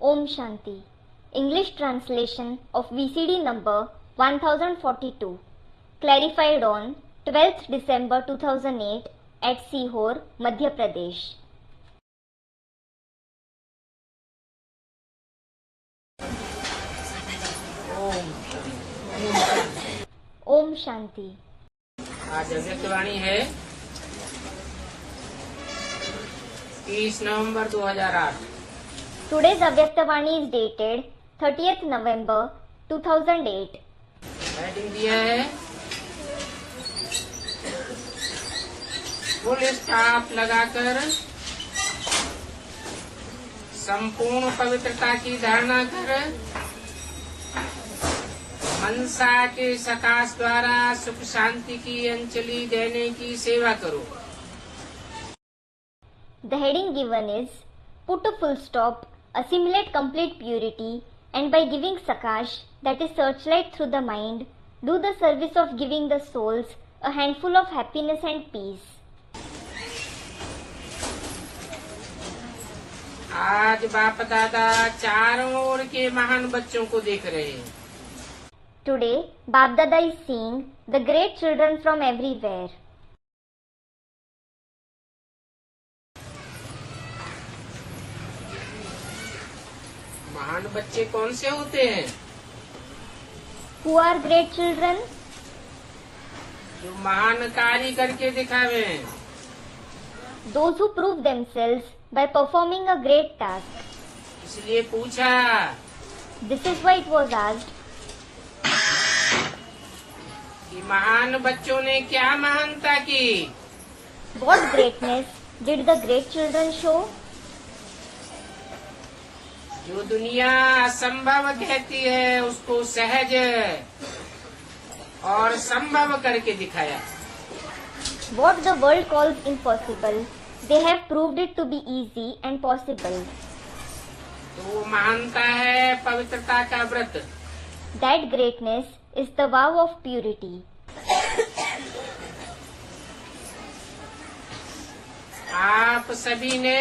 Om Shanti. English translation of VCD number 1042. Clarified on 12th December 2008 at Sihor, Madhya Pradesh. Om Shanti. आज अव्यक्तवाणी है 30 नवंबर 2008। Today's Avyaktavani is dated 30th November 2008. Heading दिया है full stop लगाकर संपूर्ण पवित्रता की धारणा कर मनसा के सकाश द्वारा सुख शांति की अंजलि देने की सेवा करो। The heading given is put a full stop, assimilate complete purity, and by giving Sakash, that is searchlight through the mind, do the service of giving the souls a handful of happiness and peace. आज बाप दादा चारों ओर के महान बच्चों को देख रहे हैं। Today, Bap Dada is seeing the great children from everywhere. महान बच्चे कौन से होते हैं? Who are great children? जो महान कार्य करके दिखावे। Those who prove themselves by performing a great task. इसलिए पूछा This is why it was asked, कि महान बच्चों ने क्या महानता की? what greatness did the great children show? जो दुनिया असंभव कहती है उसको सहज और संभव करके दिखाया। What the world calls impossible, they have proved it to be easy and possible. तो वो महानता है पवित्रता का व्रत। That greatness is the vow of purity. आप सभी ने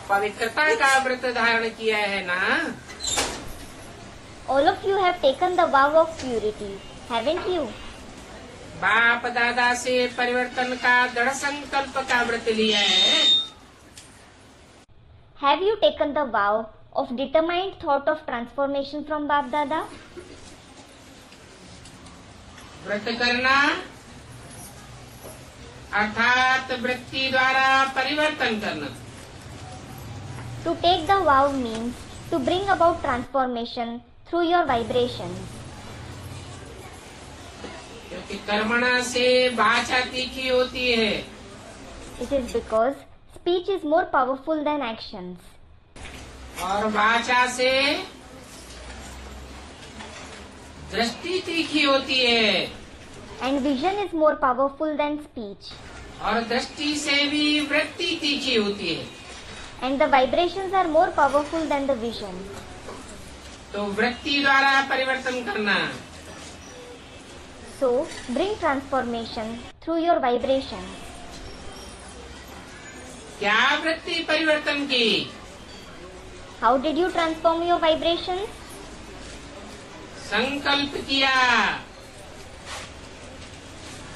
पवित्रता का व्रत धारण किया है ना? All of you have taken the vow of purity, haven't you? बाप दादा से परिवर्तन का दृढ़ संकल्प का व्रत लिया है। Have you taken the vow of determined thought of transformation from Bap Dada? व्रत करना अर्थात वृत्ति द्वारा परिवर्तन करना। To take the vow means to bring about transformation through your vibrations. क्योंकि कर्मणा से वाचा तीखी होती है। It is because speech is more powerful than actions. और वाचा से दृष्टि तीखी होती है। And vision is more powerful than speech. और दृष्टि से भी वृत्ति तीखी होती है। And the vibrations are more powerful than the vision. तो वृत्ति द्वारा परिवर्तन करना। So, bring transformation through your vibrations. क्या वृत्ति परिवर्तन की? How did you transform your vibrations? संकल्प किया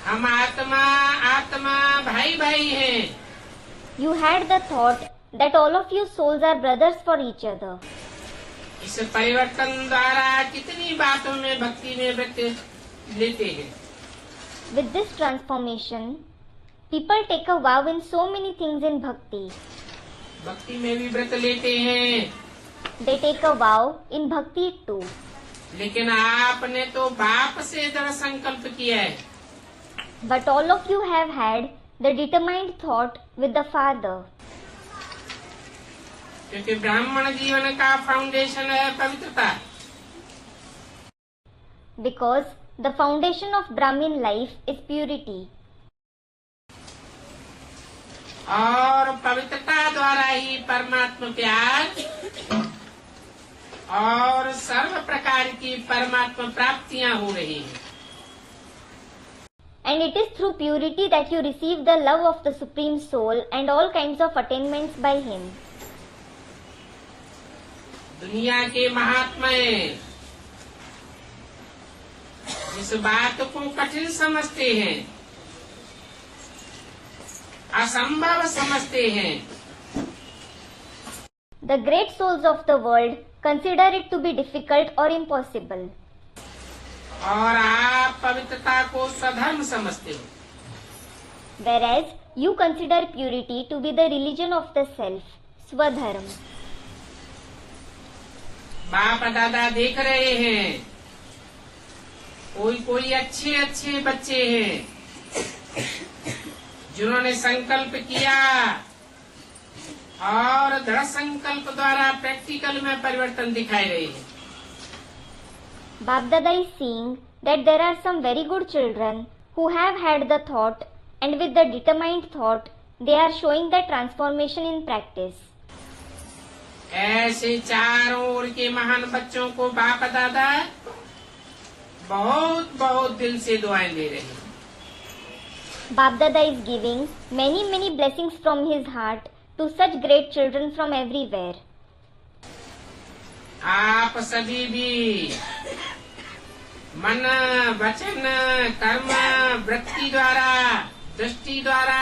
हम आत्मा आत्मा भाई भाई हैं। You had the thought that all of you souls are brothers for each other. इस परिवर्तन द्वारा कितनी बातों में भक्ति में व्रत लेते हैं। With this transformation, people take a vow in so many things in bhakti. भक्ति में भी व्रत लेते हैं। They take a vow in bhakti too. लेकिन आपने तो बाप से दृढ़ संकल्प किया है। But all of you have had the determined thought with the Father. क्योंकि ब्राह्मण जीवन का फाउंडेशन है पवित्रता। Because the foundation of Brahmin life is purity. और पवित्रता द्वारा ही परमात्मा प्यार और सर्व प्रकार की परमात्मा प्राप्तियां हो रही हैं। And it is through purity that you receive the love of the Supreme Soul and all kinds of attainments by Him. दुनिया के महात्मा इस बात को कठिन समझते हैं, असंभव समझते हैं। The great souls of the world consider it to be difficult or impossible. और आप पवित्रता को स्वधर्म समझते हो, Whereas you consider purity to be the religion of the self, Swadharma. बाप दादा देख रहे हैं, कोई कोई अच्छे अच्छे बच्चे हैं जिन्होंने संकल्प किया और दृढ़ संकल्प द्वारा प्रैक्टिकल में परिवर्तन दिखाई रहे हैं। Bap Dada is seeing that there are some very good children who have had the thought, and with the determined thought, they are showing the transformation in practice. ऐसे चारों ओर के महान बच्चों को बाप दादा बहुत बहुत दिल से दुआएं दे रहे हैं। Bap Dada is giving many blessings from his heart to such great children from everywhere. आप सभी भी मन, वचन, कर्म, वृत्ति द्वारा, दृष्टि द्वारा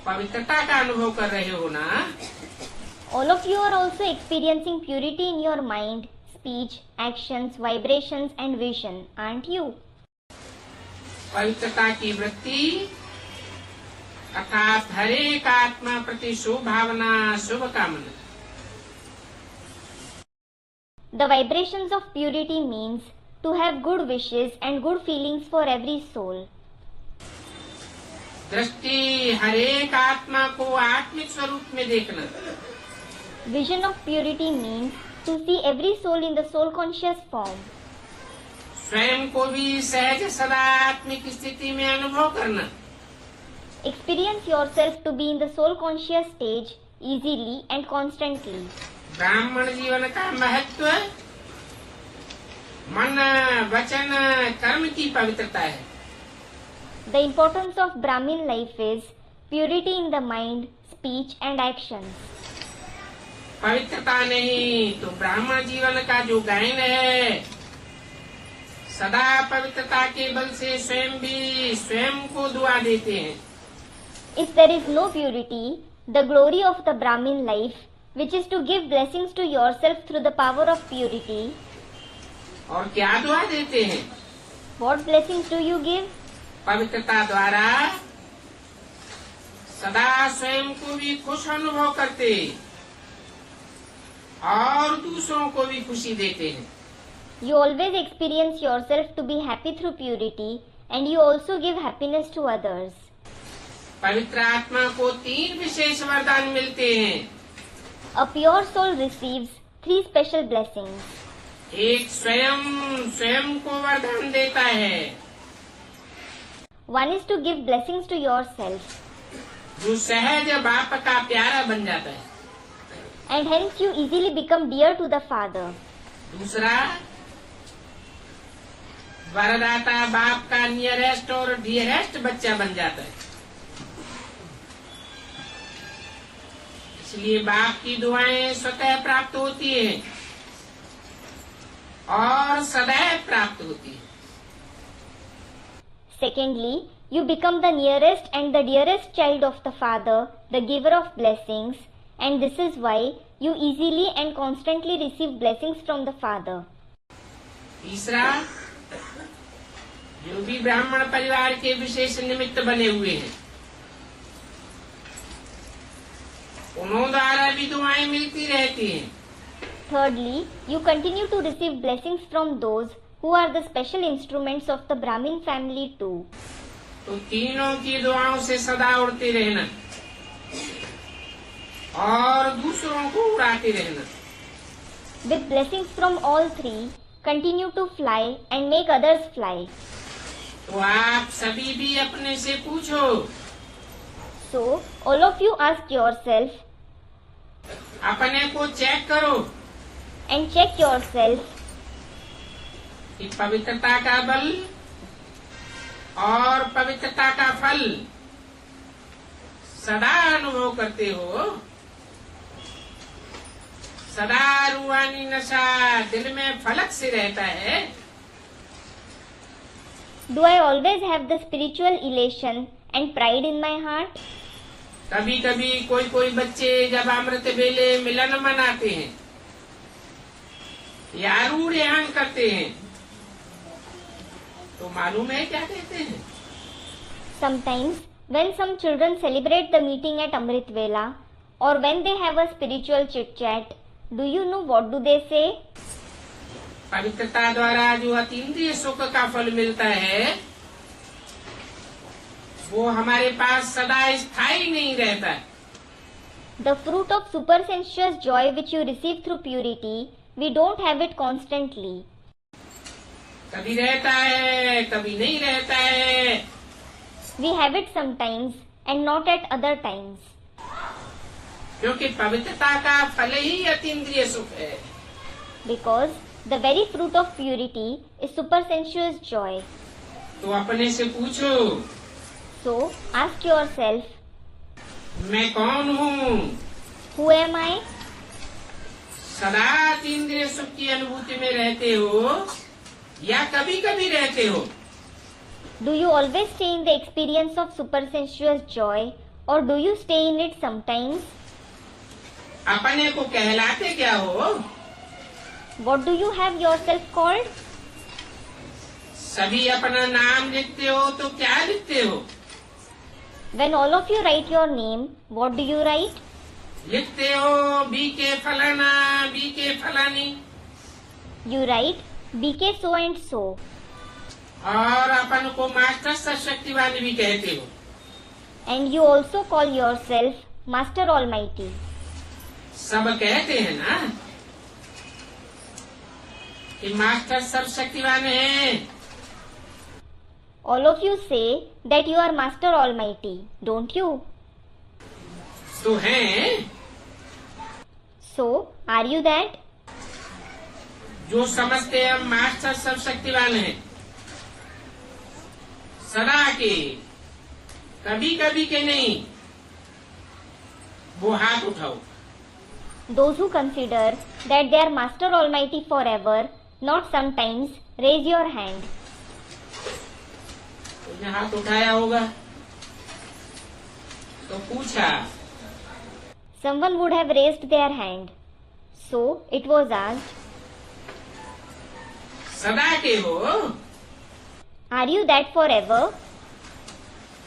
पवित्रता का अनुभव कर रहे हो ना? All of you are also experiencing purity in your mind, speech, actions, vibrations and vision, aren't you? पवित्रता की वृत्ति अर्थात हर एक आत्मा प्रति शुभ भावना, शुभ कामना। The vibrations of purity means to have good wishes and good feelings for every soul. दृष्टि हर एक आत्मा को आत्मिक स्वरूप में देखना। Vision of purity means to see every soul in the soul conscious form. स्वयं को भी सहज सदा आत्मिक स्थिति में अनुभव करना। Experience yourself to be in the soul conscious stage easily and constantly. ब्राह्मण जीवन का महत्व मन, वचन, कर्म की पवित्रता है। The importance of Brahmin life is purity in the mind, speech and actions. पवित्रता नहीं तो ब्राह्मण जीवन का जो गायन है, सदा पवित्रता के बल से स्वयं भी स्वयं को दुआ देते हैं। If there is no purity, the glory of the Brahmin life, which is to give blessings to yourself through the power of purity. और क्या दुआ देते हैं? What blessings do you give? पवित्रता द्वारा सदा स्वयं को भी खुश अनुभव करते और दूसरों को भी खुशी देते हैं। You always experience yourself to be happy through purity, and you also give happiness to others. पवित्र आत्मा को 3 विशेष वरदान मिलते हैं। A pure soul receives 3 special blessings. एक स्वयं को वरदान देता है। One is to give blessings to yourself, जो सहज बाप का प्यारा बन जाता है। and hence you easily become dear to the Father. दूसरा, वरदाता बाप का नियरेस्ट और डियरेस्ट बच्चा बन जाता है। इसलिए बाप की दुआएं स्वतः प्राप्त होती हैं और सदैव प्राप्त होती है। Secondly, you become the nearest and the dearest child of the Father, the giver of blessings, and this is why you easily and constantly receive blessings from the Father. तीसरा, जो भी ब्राह्मण परिवार के विशेष निमित्त बने हुए हैं, उन्हों द्वारा भी दुआएं मिलती रहती हैं। Thirdly, you continue to receive blessings from those who are the special instruments of the Brahmin family too. तो तीनों की दुआओं से सदा उड़ते रहना और दूसरों को उड़ाते रहना। With blessings from all three, continue to fly and make others fly. तो आप सभी भी अपने से पूछो। So, all of you ask yourself, अपने को चेक करो and check yourself, कि पवित्रता का बल और पवित्रता का फल सदा अनुभव करते हो, सदा रूहानी नशा दिल में फलक से रहता है, Do I always have the spiritual elation and pride in my heart? कभी कभी कोई बच्चे जब अमृत वेले मिलन मनाते हैं या आरूढ़ करते हैं तो मालूम है क्या कहते हैं? Sometimes, when some children celebrate the meeting at Amrit Vela, or when they have a spiritual chit-chat, do you know what do they say? पवित्रता द्वारा जो अतीन्द्रिय सुख का फल मिलता है वो हमारे पास सदा स्थायी नहीं रहता है। The fruit of supersensuous joy which you receive through purity, we don't have it constantly. कभी रहता है, कभी नहीं रहता है। We have it sometimes and not at other times. क्योंकि पवित्रता का फल ही अतीन्द्रिय सुख है। Because the very fruit of purity is supersensuous joy. तो अपने से पूछो, So, ask yourself, मैं कौन हूँ? who am I? सदा अतीन्द्रिय सुख की अनुभूति में रहते हो या कभी कभी रहते हो? Do you always stay in the experience of supersensuous joy or do you stay in it sometimes? अपने को कहलाते क्या हो? What do you have yourself called? सभी अपना नाम लिखते हो तो क्या लिखते हो? When all of you write your name, what do you write? लिखते हो बी के फलाना, बी के फलानी। You write BK so and so. और अपन को मास्टर सर्वशक्तिवान भी कहते हो। And you also call yourself Master Almighty. सब कहते हैं ना कि मास्टर सर्वशक्तिवान है। All of you say that you are Master Almighty, don't you? तो हैं So, are you that? जो समझते हैं हम मास्टर सर्वशक्तिवान है, सदा के, कभी कभी के नहीं, वो हाथ उठाओ। Those who consider that they are Master Almighty forever, not sometimes, raise your hand. उसने हाथ उठाया होगा तो पूछा, Someone would have raised their hand. So, it was asked, सदा के हो? are you that forever?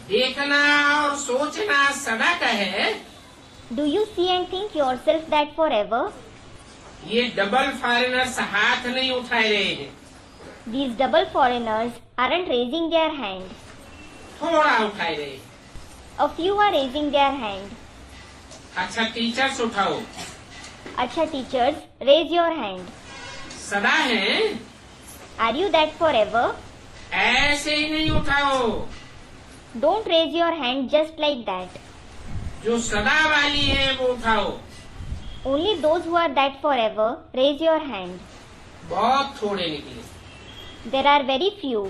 देखना और सोचना सदा का है। Do you see and think yourself that forever? ये डबल फॉरेनर्स हाथ नहीं उठाए रहे हैं, These double foreigners aren't raising their hand. थोड़ा उठाए रहे हैं। A few are raising their hand. अच्छा टीचर्स उठाओ। Acha teachers, raise your hand. सदा है? Are you that forever? ऐसे ही नहीं उठाओ। Don't raise your hand just like that. जो सदा वाली है वो उठाओ। Only those who are that forever, raise your hand. बहुत थोड़े निकले। There are very few.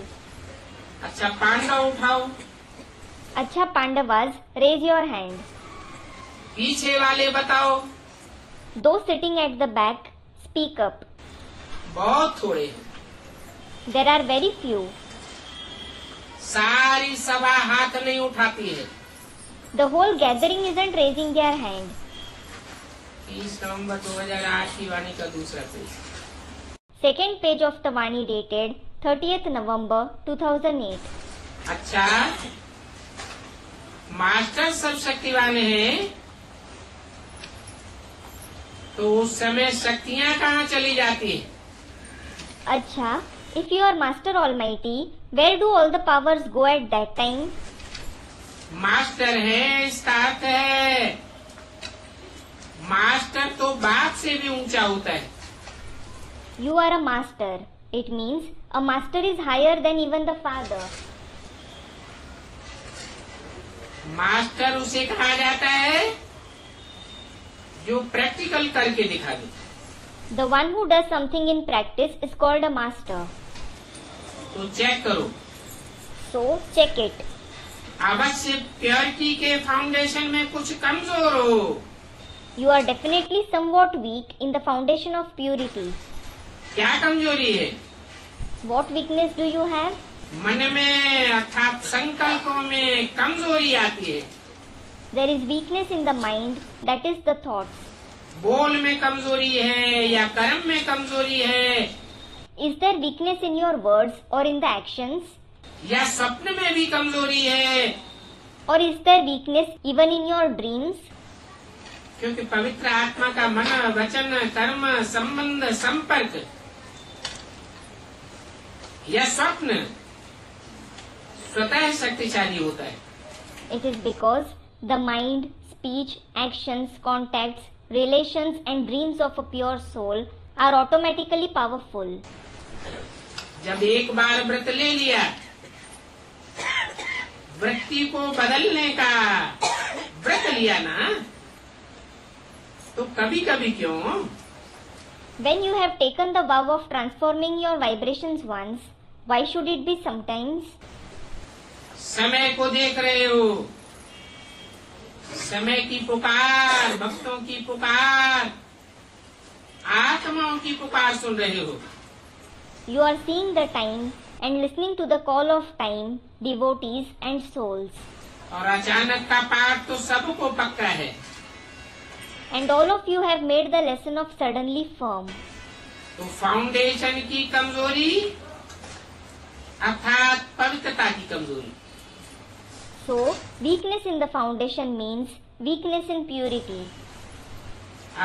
अच्छा पांडव उठाओ। Acha Pandavas, raise your hand. पीछे वाले बताओ। Those sitting at the back, speak up. बहुत थोड़े हैं। There are very few. सारी सभा हाथ नहीं उठाती है। The whole gathering isn't raising their hand. 30 नवंबर 2008 की वाणी का दूसरा page. Second page of the Vani dated 30th November 2008. अच्छा मास्टर सर्वशक्तिवान है तो उस समय शक्तियाँ कहाँ चली जाती है? Acha, if you are Master Almighty, where do all the powers go at that time? Master है इसका अर्थ है मास्टर तो बाप से भी ऊंचा होता है। You are a master. It means a master is higher than even the father. Master उसे कहा जाता है जो प्रैक्टिकल करके दिखा दे। The one who does something in practice is called a master. तो चेक करो। So check it. अवश्य प्योरिटी के फाउंडेशन में कुछ कमजोर हो। You are definitely somewhat weak in the foundation of purity. क्या कमजोरी है? What weakness do you have? मन में अर्थात संकल्पों में कमजोरी आती है। There is weakness in the mind, that is the thoughts. बोल में कमजोरी है या कर्म में कमजोरी है? Is there weakness in your words or in the actions? या स्वप्न में भी कमजोरी है? Or is there weakness even in your dreams? क्योंकि पवित्र आत्मा का मन, वचन, कर्म, संबंध, संपर्क या स्वप्न स्वतः शक्तिशाली होता है। It is because the mind, speech, actions, contacts, relations and dreams of a pure soul are automatically powerful. जब एक बार व्रत ले लिया, वृत्ति को बदलने का व्रत लिया ना, तो कभी कभी क्यों? When you have taken the vow of transforming your vibrations once, why should it be sometimes? समय को देख रहे हो, समय की पुकार, भक्तों की पुकार, आत्माओं की पुकार सुन रहे हो। You are seeing the time and listening to the call of time, devotees and souls. और अचानक का पाठ तो सबको पक्का है। And all of you have made the lesson of suddenly firm. तो फाउंडेशन की कमजोरी अर्थात पवित्रता की कमजोरी। So, weakness in the foundation means weakness in purity.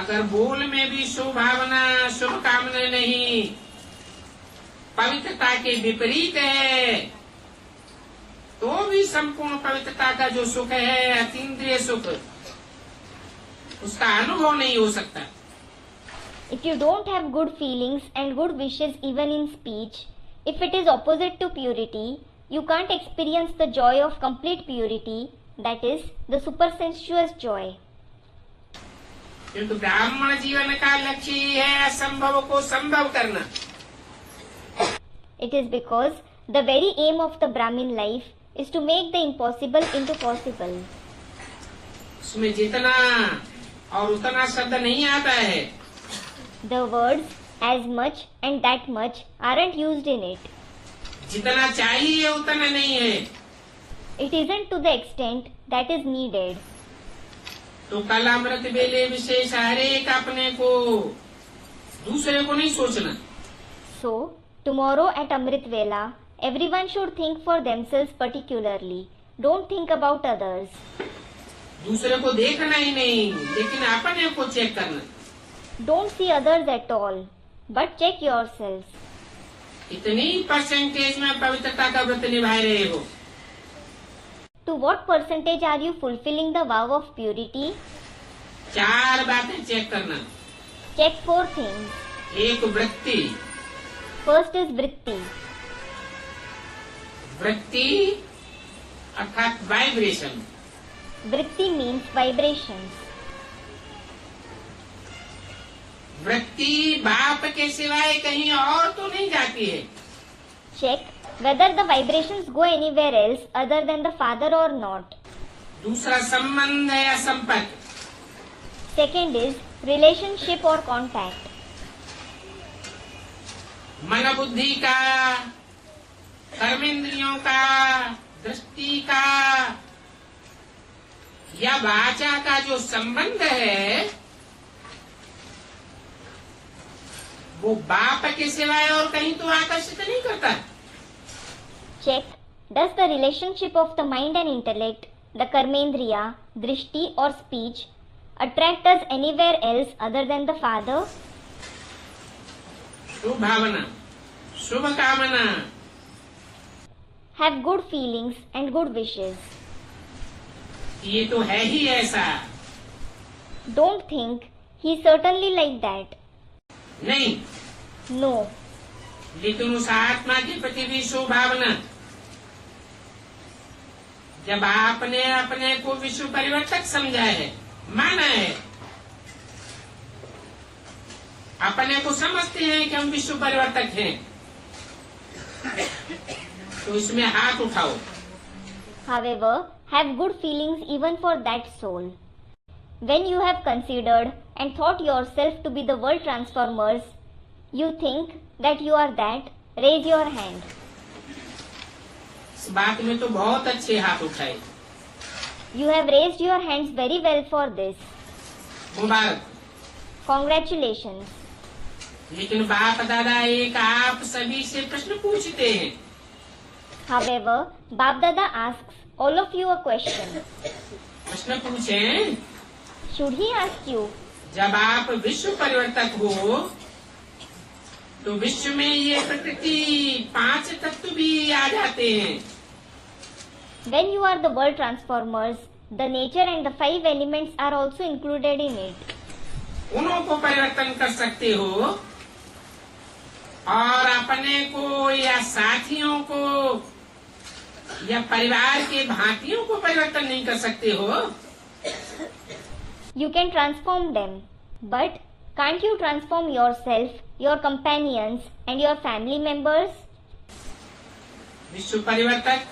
अगर बोल में भी शुभ भावना, शुभ कामना नहीं, पवित्रता के विपरीत है, तो भी संपूर्ण पवित्रता का जो सुख है, अतीन्द्रिय सुख, उसका अनुभव नहीं हो सकता। If you don't have good feelings and good wishes even in speech, if it is opposite to purity, you can't experience the joy of complete purity, that is, the supersensuous joy. क्योंकि ब्राह्मण जीवन का लक्ष्य ही है असंभव को संभव करना। It is because the very aim of the Brahmin life is to make the impossible into possible. उसमें जितना और उतना शब्द नहीं आता है। The words as much and that much aren't used in it. जितना चाहिए उतना नहीं है। It isn't to the extent that is needed. तो कल अमृत बेले विशेष हर एक अपने को, दूसरे को नहीं सोचना। So, tomorrow at Amrit Vela, everyone should think for themselves particularly. Don't think about others. दूसरे को देखना ही नहीं, लेकिन अपने को चेक करना। Don't see others at all, but check yourselves. इतनी परसेंटेज में पवित्रता का व्रत निभा रहे हो। To what percentage are you fulfilling the vow of purity? 4 बातें चेक करना। Check 4 things. एक वृत्ति, First is vritti. वृत्ति अर्थात वाइब्रेशन। Vritti means vibrations. वृत्ति बाप के सिवाय कहीं और तो नहीं जाती है। Check whether the vibrations go anywhere else other than the father or not. दूसरा संबंध है या संपर्क। Second is relationship or contact. मन बुद्धि का, कर्मेंद्रियों का, दृष्टि का या वाचा का जो संबंध है, वो बाप के सिवाय और कहीं तो आकर्षित नहीं करता। Check does the relationship of the mind and intellect, the karmendriya, drishti or speech attract us anywhere else other than the father? शुभ भावना, शुभ कामना, Have good feelings and good wishes. ये तो है ही ऐसा। Don't think he is certainly like that. नहीं, No. लेकिन उस आत्मा के प्रति भी शुभ भावना। जब आपने अपने को विश्व परिवर्तक समझा है, माना है, अपने को समझते हैं कि हम विश्व परिवर्तक हैं, तो इसमें हाथ उठाओ। However, have good feelings even for that soul. When you have considered and thought yourself to be the world transformers, you think that you are that, raise your hand. इस बात में तो बहुत अच्छे हाथ उठाए। You have raised your hands very well for this. Mubarak. Congratulations. लेकिन बाप दादा एक आप सभी से प्रश्न पूछते हैं। However, Bap Dada asks all of you a question. प्रश्न पूछें, Should he ask you? जब आप विश्व परिवर्तक हो तो विश्व में ये प्रकृति 5 तत्व भी आ जाते हैं। When you are the world transformers, the nature and the 5 elements are also included in it. उन्हों को परिवर्तन कर सकते हो और अपने को या साथियों को या परिवार के भांतियों को परिवर्तन नहीं कर सकते हो। You can transform them, but can't you transform yourself, your companions and your family members? विश्व परिवर्तक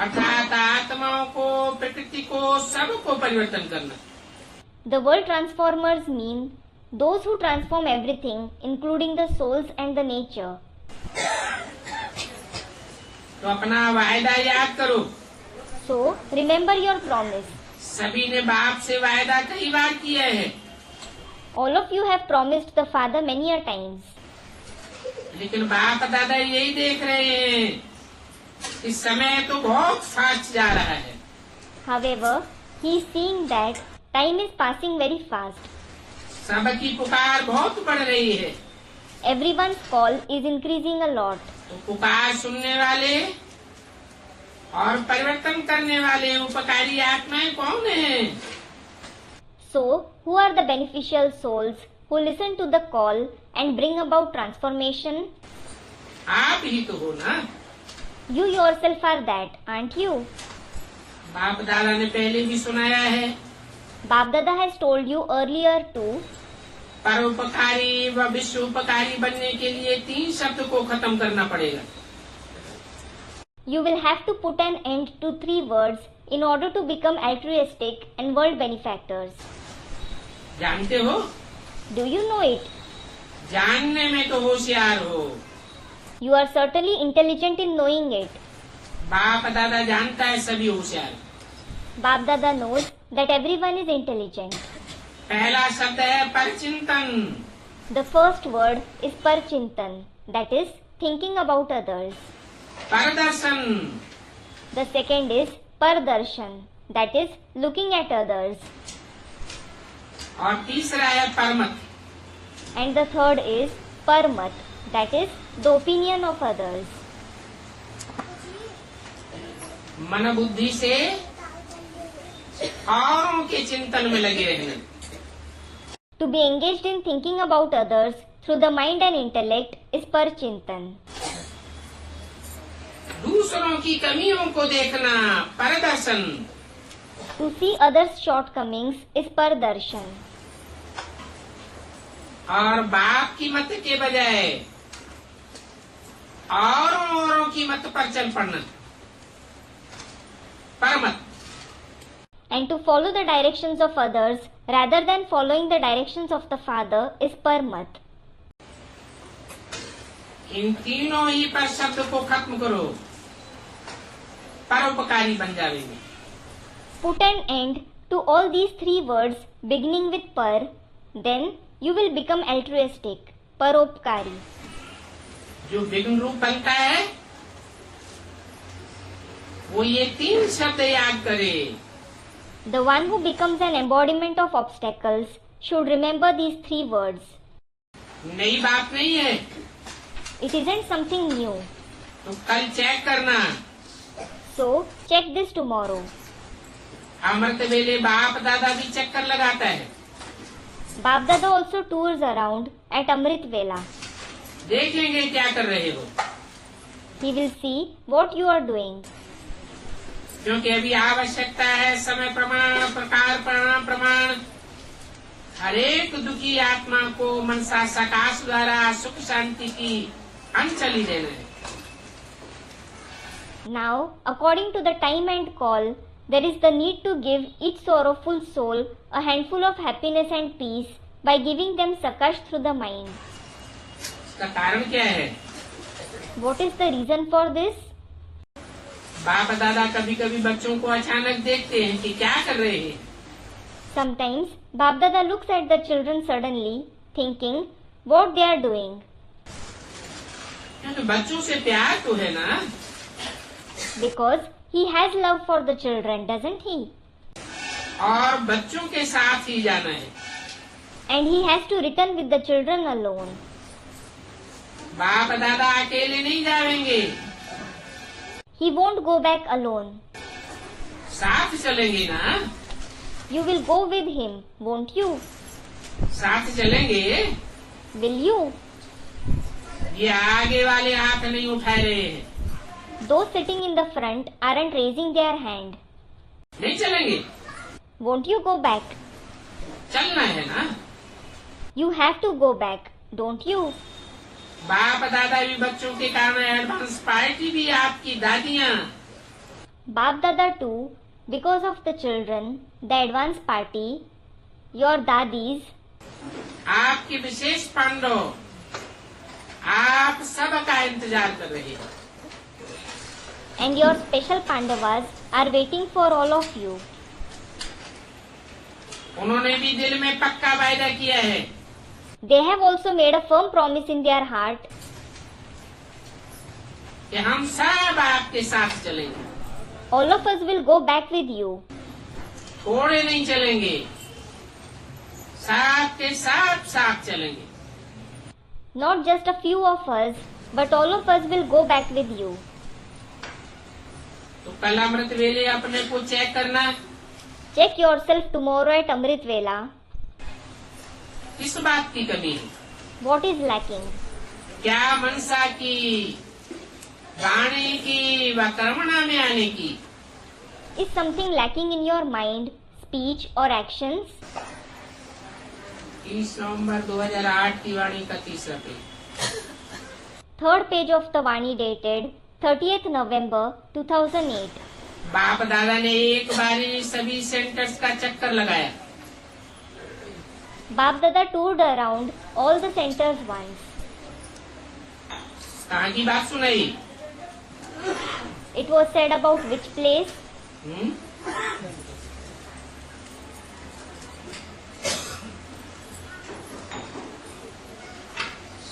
अर्थात आत्माओं को, प्रकृति को, सबको परिवर्तन करना। The world transformers mean those who transform everything, including the souls and the nature. तो अपना वायदा याद करो। So, remember your promise. सभी ने बाप से वायदा कई बार किया है, All of you have promised the Father many a times. लेकिन बाप दादा यही देख रहे हैं कि समय तो बहुत फास्ट जा रहा है। However, he is seeing that time is passing very fast. सबकी पुकार बहुत बढ़ रही है। Everyone's call is increasing a lot. तो पुकार सुनने वाले और परिवर्तन करने वाले उपकारी आत्माएं कौन हैं? So, who are the beneficial souls who listen to the call and bring about transformation? आप ही तो हो ना। You yourself are that, aren't you? बाप दादा ने पहले भी सुनाया है, Bap Dada has told you earlier too. परोपकारी व विश्व उपकारी बनने के लिए 3 शब्द को खत्म करना पड़ेगा। You will have to put an end to 3 words in order to become altruistic and world benefactors. जानते हो? Do you know it? जानने में तो होशियार हो। You are certainly intelligent in knowing it. बाप दादा जानता है सभी होशियार। Bap Dada knows that everyone is intelligent. पहला शब्द है परचिंतन। The first word is parchintan, that is thinking about others. परदर्शन। The second is pardarshan, that is looking at others. और तीसरा है परमत। And the third is parmat, that is the opinion of others. मन बुद्धि से औरों के चिंतन में लगे रहना। To be engaged in thinking about others through the mind and intellect is parchintan. दूसरों की कमियों को देखना परदर्शन। To see others' shortcomings is pardarshan. और बाप की मत के बजाय औरों की मत पर चल पड़ना परमत। And to follow the directions of others rather than following the directions of the Father is parmat. इन तीनों ही पर शब्द को खत्म करो, परोपकारी बन जाएंगे। Put an end to all these 3 words beginning with par, then you will become altruistic, paropkari. जो विघ्न रूप बनता है वो ये 3 शब्द याद करे। The one who becomes an embodiment of obstacles should remember these 3 words. नई बात नहीं है, It isn't something new. तो कल चेक करना। So, check this tomorrow. अमृत वेले बाप दादा भी चक्कर लगाता है। Bap Dada also tours around at Amrit Vela. देख लेंगे क्या कर रहे हो, He will see what you are doing. क्योंकि अभी आवश्यकता है समय प्रमाण, प्रकार प्रमाण, प्रमाण। हरेक दुखी आत्मा को मनसा सकाश द्वारा सुख शांति की अंजलि देना है। Now, according to the time and call, there is the need to give each sorrowful soul a handful of happiness and peace by giving them sakash through the mind. इसका कारण क्या है? What is the reason for this? बाप दादा कभी कभी बच्चों को अचानक देखते हैं कि क्या कर रहे हैं. Sometimes, Bap Dada looks at the children suddenly, thinking what they are doing. क्योंकि बच्चों से प्यार तो है ना. Because he has love for the children, doesn't he? और बच्चों के साथ ही जाना है. And he has to return with the children alone. बाप दादा अकेले नहीं जाएंगे. He won't go back alone. साथ चलेंगे ना. You will go with him, won't you? साथ चलेंगे. Will you? ये आगे वाले हाथ नहीं उठा रहे हैं. Those sitting in the front aren't raising their hand. नहीं चलेंगे. Won't you go back? चलना है ना. You have to go back, don't you? बाप दादा भी बच्चों के कारण एडवांस पार्टी भी आपकी दादियाँ. Bap Dada too, because of the children, the advance party, your dadis, आपकी विशेष पांडव आप सबका इंतजार कर रहे हैं. and your special Pandavas are waiting for all of you. उन्होंने भी दिल में पक्का वायदा किया है. They have also made a firm promise in their heart कि हम सब आपके साथ चलेंगे. all of us will go back with you. थोड़े नहीं चलेंगे. साथ के साथ साथ चलेंगे. Not just a few of us, but all of us will go back with you. तो कल अमृत वेले अपने को चेक करना. Check yourself tomorrow at Amrit Vela. किस बात की कमी है? What is lacking? क्या मनसा की, वाणी की व कर्मणा में आने की. Is something lacking in your mind, speech or actions? 30 नवंबर 2008 की वाणी का तीसरा page. Third page of the Vani dated 30th November 2008. बाप दादा ने एक बारी सभी सेंटर्स का चक्कर लगाया. Bap Dada toured around all the centers once. कहाँ की बात सुनाई? It was said about which place?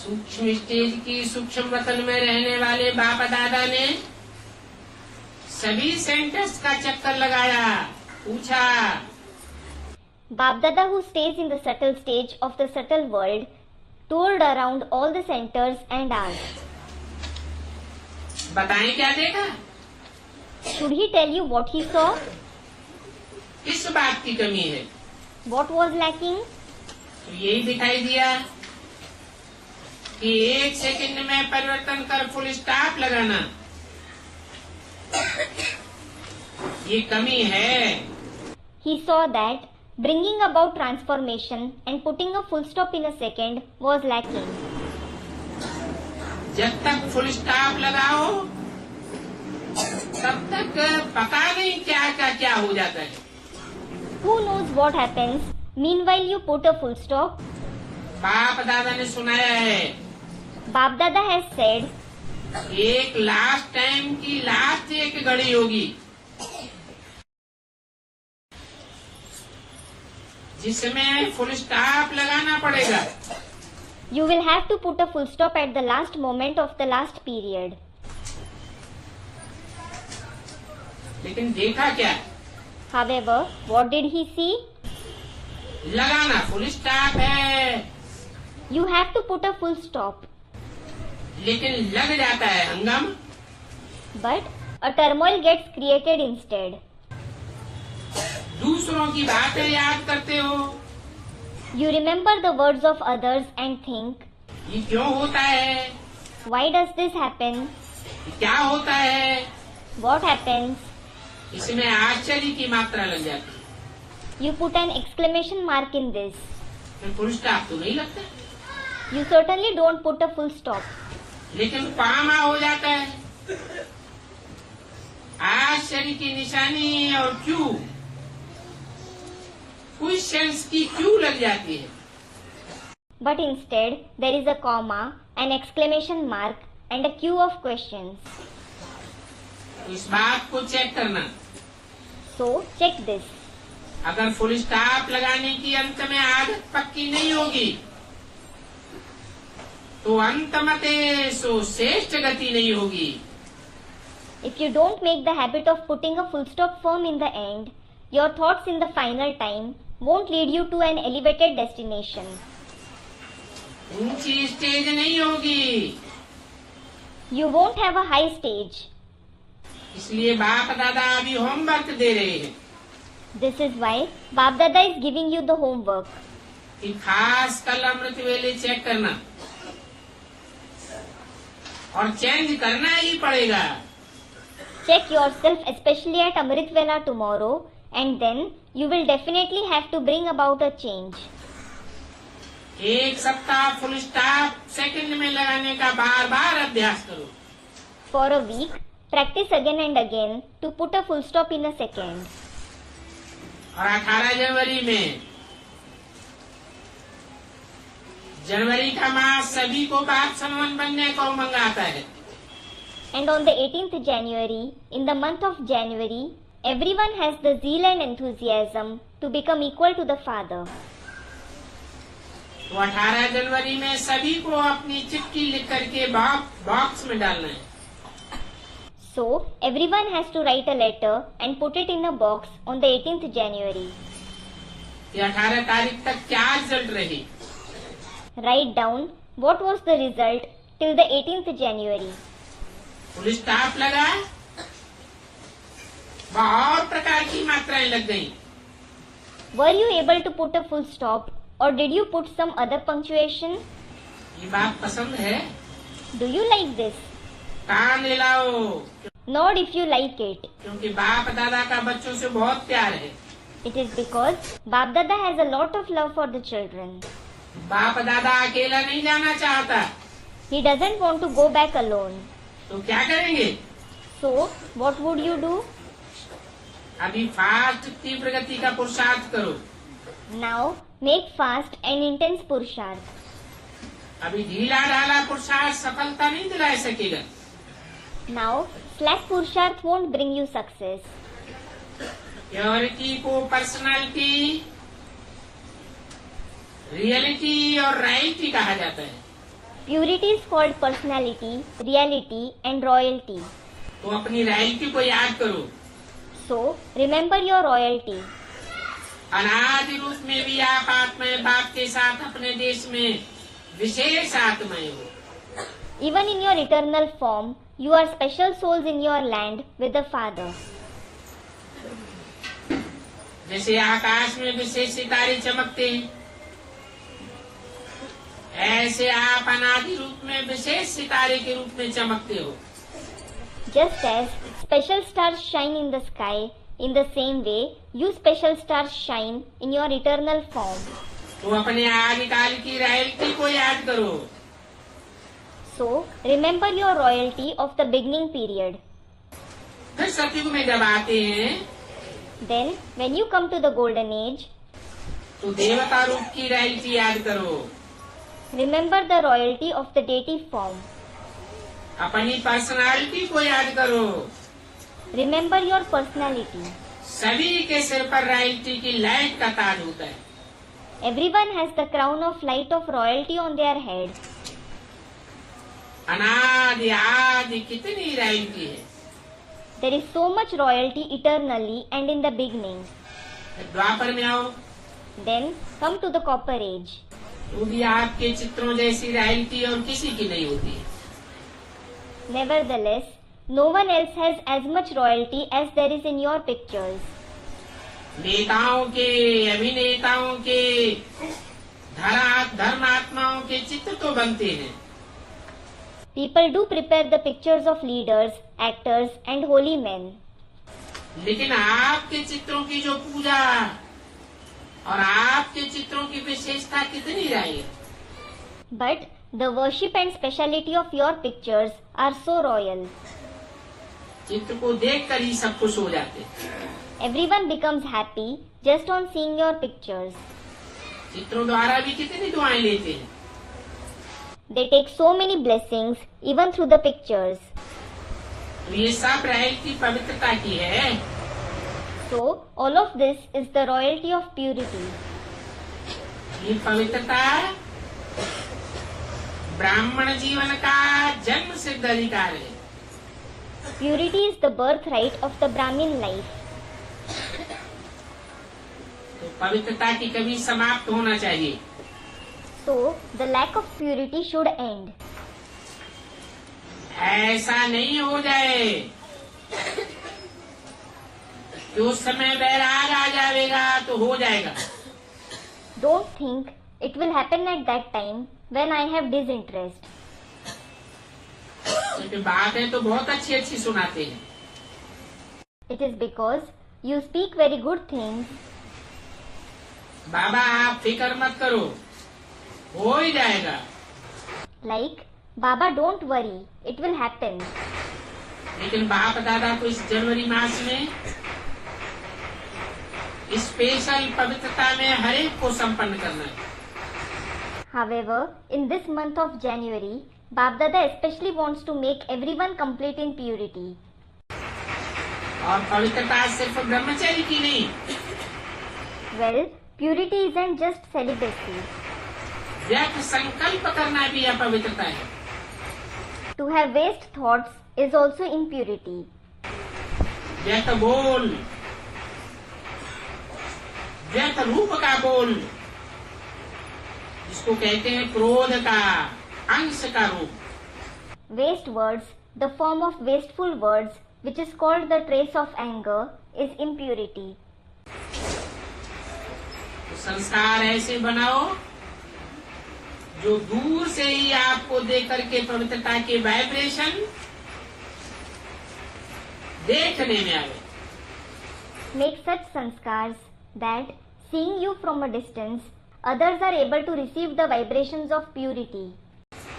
सूक्ष्म स्टेज की सूक्ष्म वतन में रहने वाले बाप दादा ने सभी सेंटर्स का चक्कर लगाया. पूछा. Bap Dada, who stays in the subtle stage of the subtle world, toured around all the centers and asked, बताएं क्या देखा? should he tell you what he saw? किस बात की कमी है? What was lacking? तो यही दिखाई दिया कि 1 सेकंड में परिवर्तन कर फुल स्टॉप लगाना ये कमी है. He saw that bringing about transformation and putting a full stop in a second was lacking. जब तक फुल स्टॉप लगाओ तब तक पता नहीं क्या हो जाता है. Who knows what happens? Meanwhile, you put a full stop. बाप दादा ने सुनाया है. Bap Dada has said, एक लास्ट टाइम की लास्ट एक घड़ी होगी जिसमें फुल स्टॉप लगाना पड़ेगा. you will have to put a full stop at the last moment of the last period. लेकिन देखा क्या? However, what did he see? लगाना फुल स्टॉप है You have to put a full stop. लेकिन लग जाता है हंगामा. But a turmoil gets created instead. दूसरों की बातें याद करते हो. You remember the words of others and think, ये क्यों होता है? why does this happen? ये क्या होता है? What happens? इसमें आश्चर्य की मात्रा लग जाती है. You put an exclamation mark in this. फिर फुल स्टॉप तो नहीं लगता. You certainly don't put a full stop. लेकिन पामा हो जाता है. आश्चर्य की निशानी और क्यों, क्वेश्चंस की क्यों लग जाती है। But instead, there is a comma, an exclamation mark, and a queue of questions. इस बात को चेक करना। So, check this. अगर फुल स्टॉप लगाने की अंत में आदत पक्की नहीं होगी तो अंतमते सो श्रेष्ठ गति नहीं होगी। If you don't make the habit of putting a full stop firm in the end, your thoughts in the final time won't lead you to an elevated destination. ऊंची स्टेज नहीं होगी, You won't have a high stage. इसलिए बाप दादा अभी homework दे रहे हैं This is why Bap Dada is giving you the homework. कि खास कल अमृत वेले चेक करना और चेंज करना ही पड़ेगा। Check yourself especially at Amrit Vela tomorrow, and then you will definitely have to bring about a change. एक सप्ताह फुल स्टॉप सेकंड में लगाने का बार बार अभ्यास करो। For a week, practice again and again to put a full stop in a second. और 18 जनवरी में, जनवरी का मास सभी को बाप समान बनने को मंगाता है। And on the 18th January, in the month of January, everyone has the zeal and enthusiasm to become equal to the Father. तो 18 जनवरी में सभी को अपनी चिट्ठी लिख करके बॉक्स में डालना है। So, everyone has to write a letter and put it in a box on the 18th January. कि 18 तारीख तक क्या रिजल्ट रही। Write down what was the result till the 18th January. Full stop लगा, बहुत प्रकार की मात्राएं लग गई। Were you able to put a full stop or did you put some other punctuation? ये बात पसंद है? Do you like this? कान हिलाओ, Nod if you like it. क्योंकि बाप दादा का बच्चों से बहुत प्यार है। It is because Bap Dada has a lot of love for the children. बाप दादा अकेला नहीं जाना चाहता, He doesn't want to go back alone. तो क्या करेंगे? So, what would you do? अभी फास्ट तीव्र गति का पुरुषार्थ करो। Now, make fast and intense Purusharth. अभी ढीला ढाला पुरुषार्थ सफलता नहीं दिला सकेगा। Now, slack Purusharth won't bring you success. Purity को पर्सनालिटी, रियलिटी और राइटी कहा जाता है। Purity is called personality, reality and royalty. तो अपनी राइटी को याद करो। So, remember your royalty. अनादि रूप में भी आप आत्माएं बाप के साथ अपने देश में विशेष आत्माएं हो। Even in your eternal form, you are special souls in your land with the Father. जैसे आकाश में विशेष सितारे चमकते हैं, ऐसे आप अनादि रूप में विशेष सितारे के रूप में चमकते हो। Just as special stars shine in the sky, in the same way, you special stars shine in your eternal form. तो अपने आदिकाल की रॉयल्टी को याद करो। So, remember your royalty of the beginning period. फिर सतयुग में जब आते हैं Then, when you come to the golden age, तो देवता रूप की रॉयल्टी याद करो। remember the royalty of the deity form. अपनी पर्सनालिटी को याद करो। Remember your personality. सभी के सिर पर रॉयल्टी की लाइट का ताज होता है। Everyone has the crown of light of royalty on their head. अनादि आदि कितनी रॉयल्टी है। There is so much royalty eternally and in the beginning. द्वापर में आओ, Then, come to the copper age. तो भी आपके चित्रों जैसी रॉयल्टी और किसी की नहीं होती है। Nevertheless, no one else has as much royalty as there is in your pictures. नेताओं के, अभिनेताओं के, धर्मात्माओं के चित्र तो बनते हैं, People do prepare the pictures of leaders, actors and holy men. लेकिन आपके चित्रों की जो पूजा और आपके चित्रों की विशेषता कितनी रही है। But the worship and speciality of your pictures are so royal. चित्र को देखकर ही सब खुश हो जाते हैं। Everyone becomes happy just on seeing your pictures. चित्रों द्वारा भी कितनी दुआएं लेते हैं। They take so many blessings even through the pictures. तो ये सब रॉयल्टी पवित्रता की है। So, all of this is the royalty of purity. ये पवित्रता ब्राह्मण जीवन का जन्म सिद्ध अधिकार है। Purity is the birthright of the Brahmin life. तो पवित्रता की कभी समाप्त होना चाहिए। So, the lack of purity should end. ऐसा नहीं हो जाए कि उस समय वैराग आ जाएगा तो हो जाएगा। Don't think it will happen at that time when I have disinterest. क्योंकि बातें तो बहुत अच्छी अच्छी सुनाते हैं। It is because you speak very good things. बाबा आप फिक्र मत करो, हो ही जाएगा। Like, Baba, don't worry, it will happen. लेकिन बाप दादा को इस जनवरी मास में स्पेशल पवित्रता में हर एक को संपन्न करना है। However, in this month of January, Bap Dada especially wants to make everyone complete in purity. और पवित्रता सिर्फ ब्रह्मचर्य की नहीं, Well, purity isn't just celibacy. व्यर्थ संकल्प करना भी अपवित्रता है। To have waste thoughts is also impurity. व्यर्थ बोल, व्यर्थ रूप का बोल, जिसको कहते हैं क्रोध का अंश का रूप। Waste words, the form of wasteful words, which is called the trace of anger, is impurity. तो संस्कार ऐसे बनाओ जो दूर से ही आपको देख करके पवित्रता के वाइब्रेशन देखने में आए। Make such sanskars that, seeing you from a distance, others are able to receive the vibrations of purity.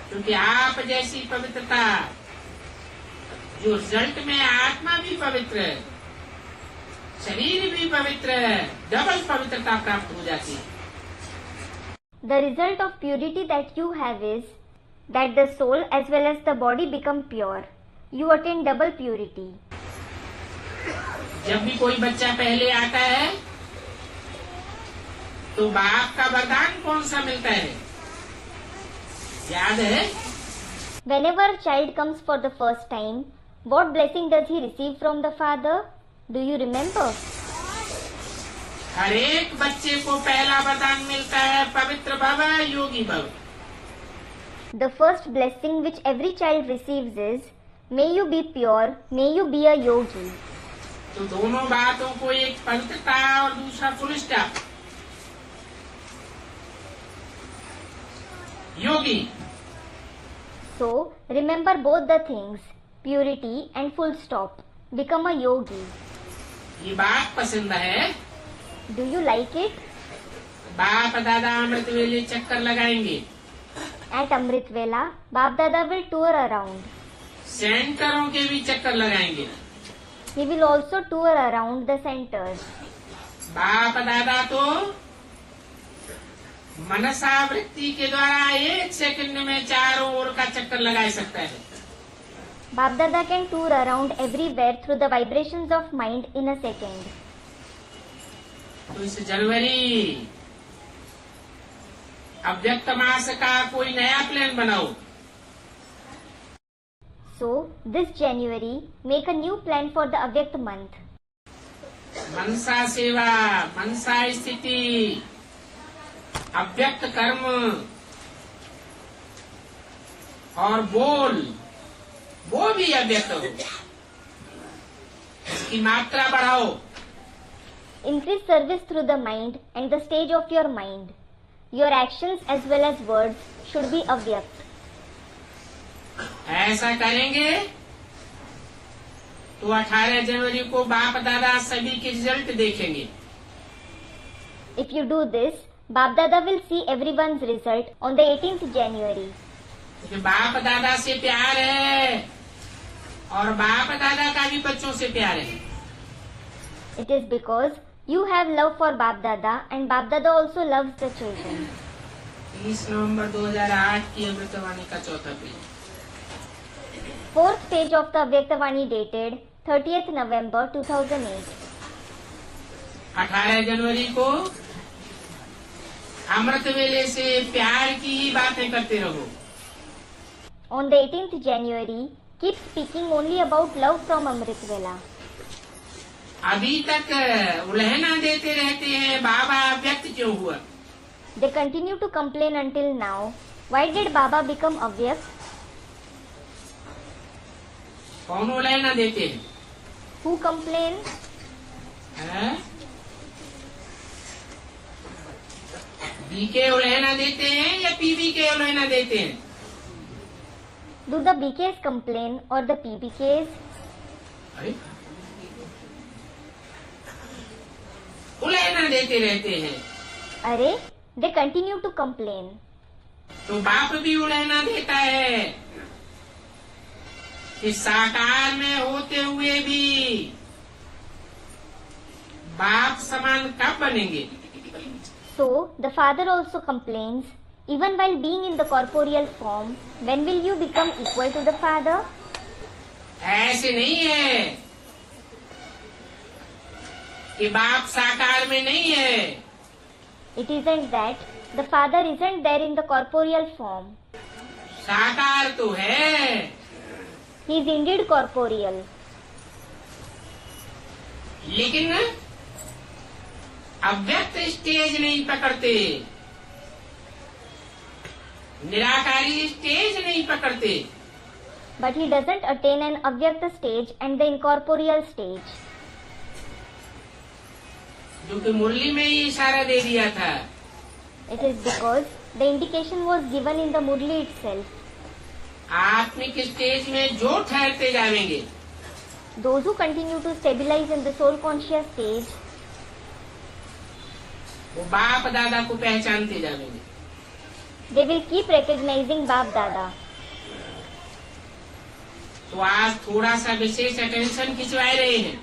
क्योंकि आप जैसी पवित्रता जो रिजल्ट में आत्मा भी पवित्र है, शरीर भी पवित्र है, डबल पवित्रता प्राप्त हो जाती है। The result of purity that you have is that the soul as well as the body become pure. You attain double purity. जब भी कोई बच्चा पहले आता है तो बाप का वरदान कौन सा मिलता है, याद है? Whenever a child comes for the first time, what blessing does he receive from the father? Do you remember? हर एक बच्चे को पहला वरदान मिलता है, पवित्र भव योगी भव। The first blessing which every child receives is, may you be pure, may you be a yogi. तो दोनों बातों को, एक पवित्रता और दूसरा full stop, Yogi. So, remember both the things, purity and full stop. Become a yogi. ये बात पसंद है? Do you like it? बाप दादा अमृत वेले चक्कर लगाएंगे। At Amrit Vela, Bap Dada will tour around. सेंटरों के भी चक्कर लगाएंगे। He will also tour around the centers. बाप दादा तो मनसावृत्ति के द्वारा 1 सेकंड में चारों ओर का चक्कर लगा सकता है। Bap Dada can tour around everywhere through the vibrations of mind in a second. तो इस जनवरी अव्यक्त मास का कोई नया प्लान बनाओ। So, this January, make a new plan for the Avyakt month. मनसा सेवा, मनसा स्थिति, अव्यक्त कर्म और बोल, वो भी अव्यक्त हो, इसकी मात्रा बढ़ाओ। Increase service through the mind and the stage of your mind. Your actions as well as words should be avyakt. ऐसा करेंगे तो 18 जनवरी को बाप दादा सभी के रिजल्ट देखेंगे। If you do this, Bap Dada will see everyone's result on the 18th January. क्योंकि बाप दादा से प्यार है, और बाप दादा का भी बच्चों से प्यार है। It is because you have love for Bap Dada and Bap Dada also loves the children. 30 नवंबर 2008 की अमृतवाणी का चौथा page. Fourth page of the Avyaktavani dated 30th November 2008. 18 जनवरी को अमृत वेले से प्यार की ही बातें करते रहो। On the 18th January, keep speaking only about love from Amrit Vela. अभी तक उल्हना देते रहते हैं, बाबा व्यक्त क्यों हुआ? They continue to complain until now. Why did Baba become Avyakt? कौन उल्हना देते हैं? Who complain? बीके उल्हना देते हैं या पीबी के उल्हना देते हैं? Do the BKs complain or the PBKs? उल्हना देते रहते हैं। अरे, they continue to complain. तो बाप भी उल्हना देता है कि साकार में होते हुए भी बाप समान कब बनेंगे? So, the father also complains, even while being in the corporeal form, when will you become equal to the father? ऐसे नहीं है कि बाप साकार में नहीं है। It isn't that the father isn't there in the corporeal form. साकार तो है, He is indeed corporeal. लेकिन अव्यक्त स्टेज नहीं पकड़ते, निराकारी स्टेज नहीं पकड़ते। But he doesn't attain an avyakta stage and the incorporeal stage. जो कि मुरली में ही इशारा दे दिया था। It is because the indication was given in the Murli itself. आत्मिक स्टेज में जो ठहरते जाएंगे, Those who continue to stabilize in the soul conscious stage, वो बाप दादा को पहचानते जाएंगे। they will keep recognizing Bap Dada. तो आज थोड़ा सा विशेष अटेंशन खिंचवा रहे हैं,